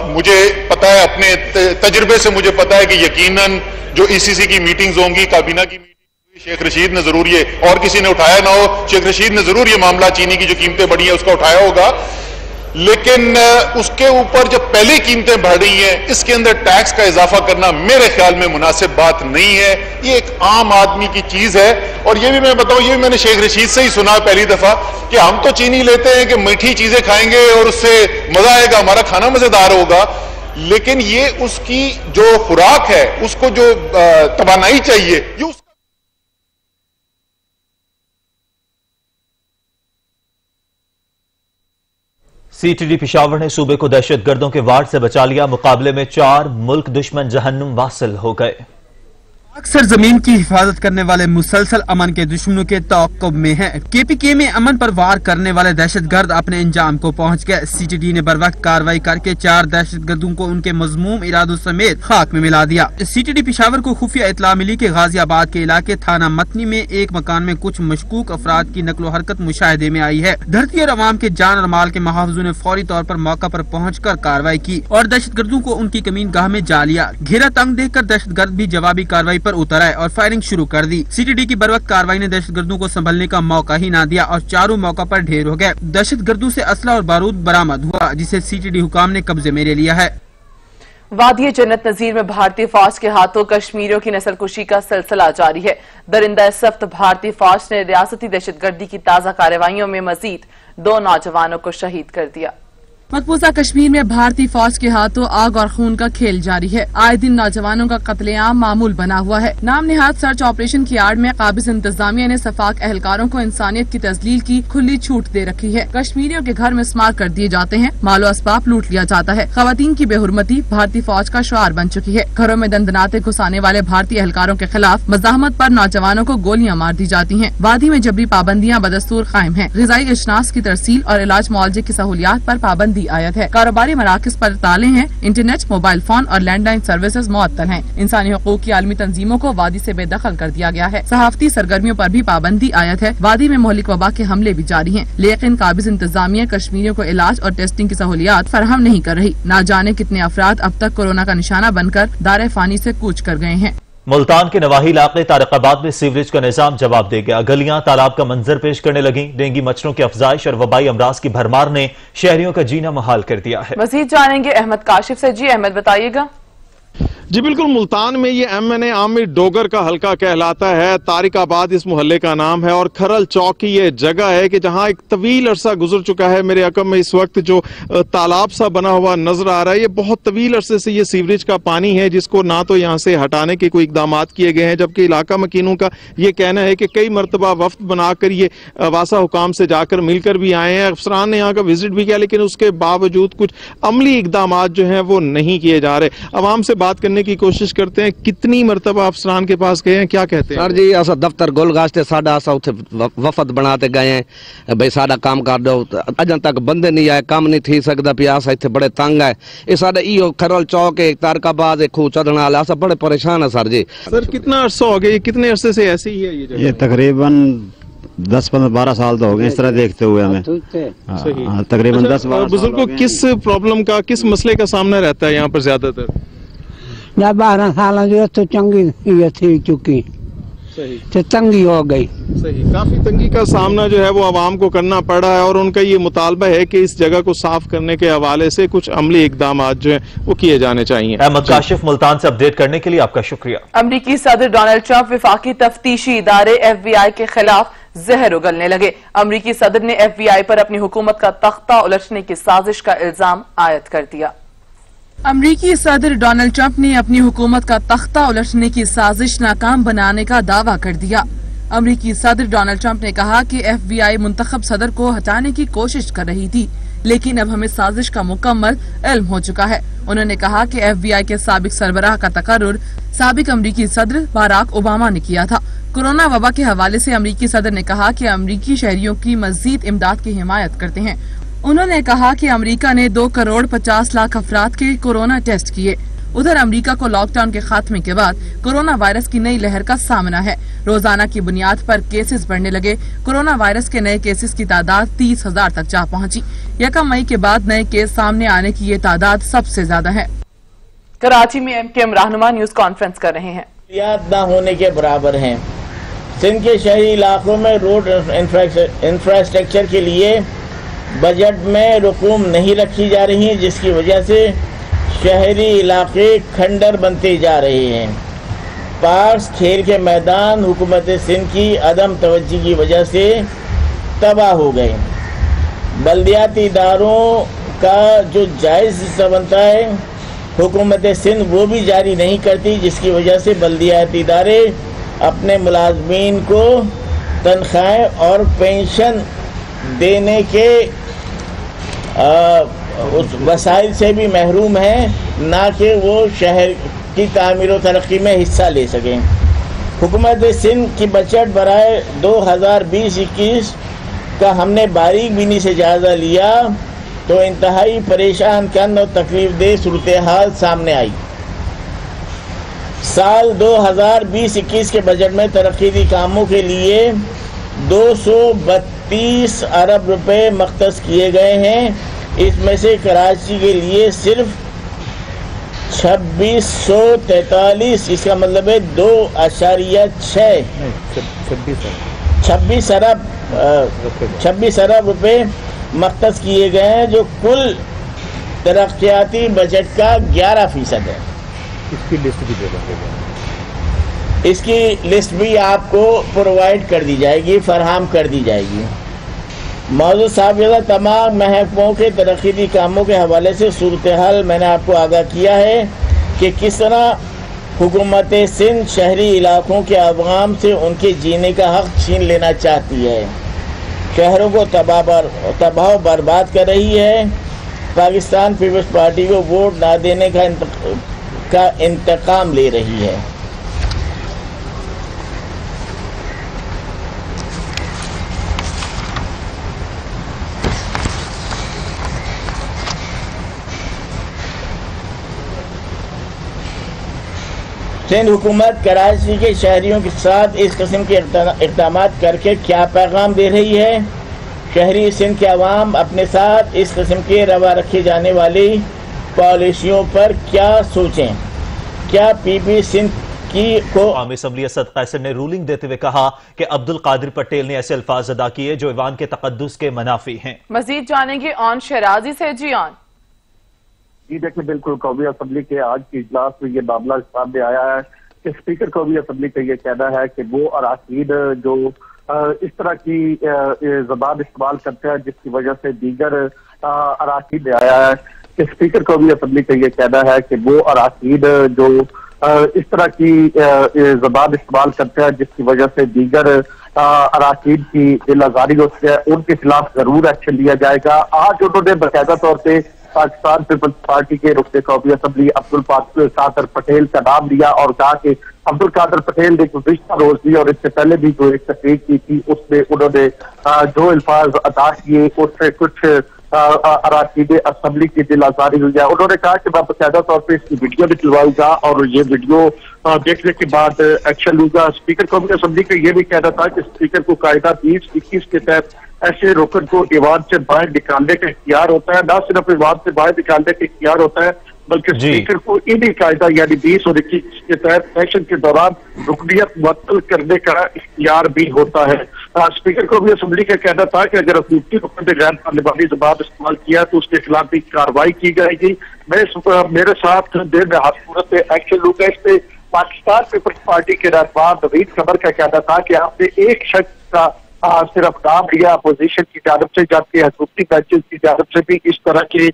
मुझे पता है, अपने तजुर्बे से मुझे पता है कि यकीनन जो ईसीसी की मीटिंग्स होंगी, काबीना की मीटिंग, शेख रशीद ने जरूर ये, और किसी ने उठाया ना हो, शेख रशीद ने जरूर ये मामला चीनी की जो कीमतें बढ़ी है उसका उठाया होगा। लेकिन उसके ऊपर जब पहली कीमतें बढ़ रही हैं, इसके अंदर टैक्स का इजाफा करना मेरे ख्याल में मुनासिब बात नहीं है। ये एक आम आदमी की चीज है। और ये भी मैं बताऊं, ये भी मैंने शेख रशीद से ही सुना पहली दफा कि हम तो चीनी लेते हैं कि मीठी चीजें खाएंगे और उससे मजा आएगा, हमारा खाना मजेदार होगा, लेकिन ये उसकी जो खुराक है, उसको जो तवानाई चाहिए, ये सीटीडी पेशावर ने सूबे को दहशतगर्दों के वार से बचा लिया। मुकाबले में 4 मुल्क दुश्मन जहन्नुम वासिल हो गए। अक्सर जमीन की हिफाजत करने वाले मुसलसल अमन के दुश्मनों के तौक़ुब में हैं। केपीके में अमन पर वार करने वाले दहशतगर्द अपने अंजाम को पहुंच गए। सीटीडी ने बरवक्त कार्रवाई करके 4 दहशतगर्दों को उनके मजमूम इरादों समेत खाक में मिला दिया। सीटीडी पेशावर को खुफिया इतला मिली कि गाजियाबाद के इलाके थाना मतनी में एक मकान में कुछ मशकूक अफराद की नकलो हरकत मुशाहिदे में आई है। धरती और अवाम के जान और माल के मुहाफिजों ने फौरी तौर पर मौका पर पहुँच कर कार्रवाई की और दहशतगर्दों को उनकी कमीन गाह में जा लिया। घेरा तंग देख कर दहशतगर्द भी जवाबी कार्रवाई पर उतर आए और फायरिंग शुरू कर दी। सीटीडी की बरवक्त कार्रवाई ने दहशतगर्दों को संभलने का मौका ही न दिया और चारों मौका पर ढेर हो गए। दहशतगर्दों से असला और बारूद बरामद हुआ, जिसे सीटीडी हुकाम ने कब्जे में ले लिया है। वादी जन्नत नजीर में भारतीय फौज के हाथों कश्मीरियों की नस्लकुशी का सिलसिला जारी है। दरिंदा सख्त भारतीय फौज ने रियासती दहशतगर्दी की ताज़ा कार्रवाइयों में मजीद 2 नौजवानों को शहीद कर दिया। मकबूजा कश्मीर में भारतीय फौज के हाथों आग और खून का खेल जारी है। आए दिन नौजवानों का कत्लेआम मामूल बना हुआ है। नाम निहाद सर्च ऑपरेशन की आड़ में काबिज इंतजामिया ने सफाक एहलकारों को इंसानियत की तजलील की खुली छूट दे रखी है। कश्मीरियों के घर में स्मार कर दिए जाते हैं, मालो असबाब लूट लिया जाता है। खवातीन की बेहुरमती भारतीय फौज का शुआर बन चुकी है। घरों में दंदनाते घुसाने वाले भारतीय एहलकारों के खिलाफ मज़ाहमत पर नौजवानों को गोलियां मार दी जाती हैं। वादी में जबरी पाबंदियां बदस्तूर कायम है। ग़िज़ाई अजनास की तरसील और इलाज मुआवजे की सहूलियात पर पाबंदी आयत है। कारोबारी मराकज़ पर ताले हैं। इंटरनेट, मोबाइल फोन और लैंडलाइन सर्विसेज मुअत्तल हैं। इंसानी हकूक की आलमी तंजीमों को वादी से बेदखल कर दिया गया है। सहाफती सरगर्मियों पर भी पाबंदी आयत है। वादी में मोहलिक वबा के हमले भी जारी हैं, लेकिन काबिज इंतजामिया कश्मीरियों को इलाज और टेस्टिंग की सहूलियात फराहम नहीं कर रही। न जाने कितने अफराद अब तक कोरोना का निशाना बनकर दारे फानी से कूच कर गए हैं। मुल्तान के नवाही इलाके तारिकाबाद में सीवरेज का निजाम जवाब दे गया। गलियां तालाब का मंजर पेश करने लगी। डेंगू मच्छरों की अफजाइश और वबाई अमराज की भरमार ने शहरियों का जीना मुहाल कर दिया है। मजीद जानेंगे अहमद काशिफ से। जी अहमद, बताइएगा। जी बिल्कुल, मुल्तान में ये MNA आमिर डोगर का हल्का कहलाता है। तारिकाबाद इस मोहल्ले का नाम है और खरल चौक की ये जगह है कि जहां एक तवील अरसा गुजर चुका है। मेरे अकब में इस वक्त जो तालाब सा बना हुआ नजर आ रहा है, ये बहुत तवील अरसे से ये सीवरेज का पानी है, जिसको ना तो यहाँ से हटाने के कोई इकदाम किए गए हैं, जबकि इलाका मकीनों का ये कहना है कि कई मरतबा वफ्द बनाकर ये वासा हुकाम से जाकर मिलकर भी आए हैं, अफसरान ने यहाँ का विजिट भी किया, लेकिन उसके बावजूद कुछ अमली इकदाम जो है वो नहीं किए जा रहे। अवाम से बात करने की कोशिश करते हैं। कितनी मरतबा अफसरान के पास गए हैं, क्या कहते हैं? सर जी, असा दफ्तर गोलगास्ते साडा असा उथे वफद बनाते गए हैं, भाई साडा काम कर दो। अजन तक बंदे नहीं आए, काम नहीं थी सकता पिया। असा इतने बड़े तंग है। ये साडा इो खरल चौक है, तारकाबाद खूह चढ़ने वाला, असा बड़े परेशान है सर जी। सर कितना अरसा हो गया, कितने अरसे से ऐसे ही है ये जगह? ये तकरीबन 10-12 साल तो हो गए इस तरह देखते हुए हमें। तकरीबन 10-12। बुजुर्गों को किस प्रॉब्लम का, किस मसले का सामना रहता है यहाँ पर ज्यादातर? 12 साल जो तो चंगी थी चुकी, तो तंगी हो गई। सही, काफी तंगी का सामना जो है वो आवाम को करना पड़ा है और उनका ये मुतालबा है कि इस जगह को साफ करने के हवाले से कुछ अमली इकदाम जो है वो किए जाने चाहिए। अहमद काशिफ मुल्तान से अपडेट करने के लिए आपका शुक्रिया। अमरीकी सदर डोनाल्ड ट्रंप विफाकी तफ्तीशी इदारे FBI के खिलाफ जहर उगलने लगे। अमरीकी सदर ने FBI पर अपनी हुकूमत का तख्ता उलटने की साजिश का इल्जाम आयद कर दिया। अमरीकी सदर डोनाल्ड ट्रंप ने अपनी हुकूमत का तख्ता उलटने की साजिश नाकाम बनाने का दावा कर दिया। अमरीकी सदर डोनाल्ड ट्रंप ने कहा कि FBI मुंतखब सदर को हटाने की कोशिश कर रही थी, लेकिन अब हमें साजिश का मुकम्मल इल्म हो चुका है। उन्होंने कहा कि FBI के साबिक सरबराह का तकर्रुर साबिक अमरीकी सदर बाराक ओबामा ने किया था। कोरोना वबा के हवाले से अमरीकी सदर ने कहा कि अमरीकी शहरियों की मजीद इमदाद की हिमायत करते हैं। उन्होंने कहा कि अमेरिका ने 2 करोड़ 50 लाख अफराद के कोरोना टेस्ट किए। उधर अमेरिका को लॉकडाउन के खात्मे के बाद कोरोना वायरस की नई लहर का सामना है। रोजाना की बुनियाद पर केसेस बढ़ने लगे। कोरोना वायरस के नए केसेस की तादाद 30,000 तक जा पहुंची। 1 मई के बाद नए केस सामने आने की ये तादाद सबसे ज्यादा है। कराची में MKM रहनुमा न्यूज कॉन्फ्रेंस कर रहे हैं। न होने के बराबर हैं। सिंध के शहरी इलाकों में रोड इंफ्रास्ट्रक्चर के लिए बजट में रकूम नहीं रखी जा रही है, जिसकी वजह से शहरी इलाके खंडर बनते जा रहे हैं। पार्क्स, खेल के मैदान हुकूमत सिंध की अदम तवज्जो की वजह से तबाह हो गए। बल्दियाती इदारों का जो जायज़ हिस्सा बनता है हुकूमत सिंध वो भी जारी नहीं करती, जिसकी वजह से बल्दियाती इदारे अपने मुलाजमीन को तनख्वाहें और पेंशन देने के उस वसाइल से भी महरूम हैं, ना कि वो शहर की तामीर व तरक्की में हिस्सा ले सकें। हुकूमत सिंध की बजट बराए 2020-21 का हमने बारीक बीनी से जायज़ा लिया तो इंतहाई परेशान कन और तकलीफ दे सूरत हाल सामने आई। साल 2020-21 के बजट में तरक्की कामों के लिए 232 अरब रुपए मख्तस किए गए हैं। इसमें से कराची के लिए सिर्फ 2643, इसका मतलब है 26 अरब रुपए मख्तस किए गए हैं, जो कुल तरक्याती बजट का 11% है। इसकी लिस्ट भी दे देंगे। इसकी लिस्ट भी आपको प्रोवाइड कर दी जाएगी, फरहम कर दी जाएगी। मौजूद साहब तमाम महकमों के तरक्की कामों के हवाले से सूरत हाल मैंने आपको आगाह किया है कि किस तरह हुकूमत सिंध शहरी इलाकों के अवाम से उनके जीने का हक छीन लेना चाहती है, शहरों को तबाह बर्बाद कर रही है, पाकिस्तान पीपल्स पार्टी को वोट ना देने का इंतकाम ले रही है। सिंध हुकूमत कराची के शहरियों के साथ इस किस्म के इक़दाम करके क्या पैगाम दे रही है? शहरी सिंध के अवाम अपने साथ इस किस्म के रवा रखे जाने वाली पॉलिसियों पर क्या सोचें? क्या PP सिंध की को आम असम्बली असद कैसर ने रूलिंग देते हुए कहा कि अब्दुल कादिर पटेल ने ऐसे अल्फाज अदा किए जो ईवान के तकद्दुस के मनाफी हैं। मजीद जानेंगे ऑन शहराजी से। जी ऑन। जी देखिए, बिल्कुल कौमी असम्बली के आज के इजलास में ये मामला सामने आया है कि स्पीकर कौमी असम्बली का ये कहना है कि वो अराकीन जो इस तरह की जबान इस्तेमाल करते हैं जिसकी वजह से दीगर अराकीन में आया है कि स्पीकर कौमी असम्बली का ये कहना है कि वो अराकीन जो इस तरह की जबान इस्तेमाल करते हैं जिसकी वजह से दीगर अराकीन की दिल आजारी होती है, उनके खिलाफ जरूर एक्शन लिया जाएगा। आज उन्होंने बाकायदा तौर पर पाकिस्तान पीपल्स पार्टी के रुकने कौमी असम्बली अब्दुल कादिर पटेल का नाम लिया और कहा कि अब्दुल कादिर पटेल ने गुज़िश्ता रोज दी और इससे पहले भी जो एक तकरीर की थी उसमें उन्होंने जो अल्फाज अदा किए उससे कुछ अराकीन असम्बली की दिल आजारी हुई है। उन्होंने कहा कि मैं बाकायदा तौर पर इसकी वीडियो भी दिलवाऊंगा और ये वीडियो देखने के बाद एक्शन लूंगा। स्पीकर कौमी असम्बली का ये भी कहना था कि स्पीकर को कायदा 2021 के तहत ऐसे रुकन को ईवान से बाहर निकालने का इख्तियार होता है, न सिर्फ ईवान से बाहर निकालने का इख्तियार होता है बल्कि स्पीकर को इन्हीं कायदा यानी 20 और 21 के तहत सेशन के दौरान रुकनियत मुअत्तल करने का इख्तियार भी होता है। स्पीकर को भी असम्बली का कहना था कि अगर हुकूमती रुकन ने गैर पार्लिमानी जबान इस्तेमाल किया तो उसके खिलाफ भी कार्रवाई की जाएगी। मेरे साथ देर में हाथ एक्शन लूंगा। इस पे पाकिस्तान पीपल्स पार्टी के रहनुमा नवीद कमर का कहना था कि आपने एक शख्स का सिर्फ नाम लिया अपोजिशन की जानब से, जबकि हुकूमती बेंचेस की जानब से भी इस तरह के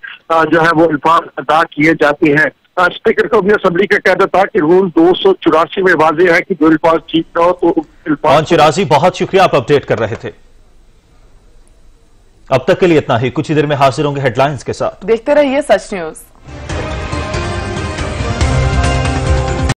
जो है वो अल्फाज अदा किए जाते हैं। स्पीकर को भी असम्बली का कहना था कि रूल 284 में वाज़ेह है कि जो अल्फाज ठीक न हो तो मोहन चिराजी, बहुत शुक्रिया, आप अपडेट कर रहे थे। अब तक के लिए इतना ही, कुछ ही देर में हाजिर होंगे हेडलाइंस के साथ। देखते रहिए सच न्यूज।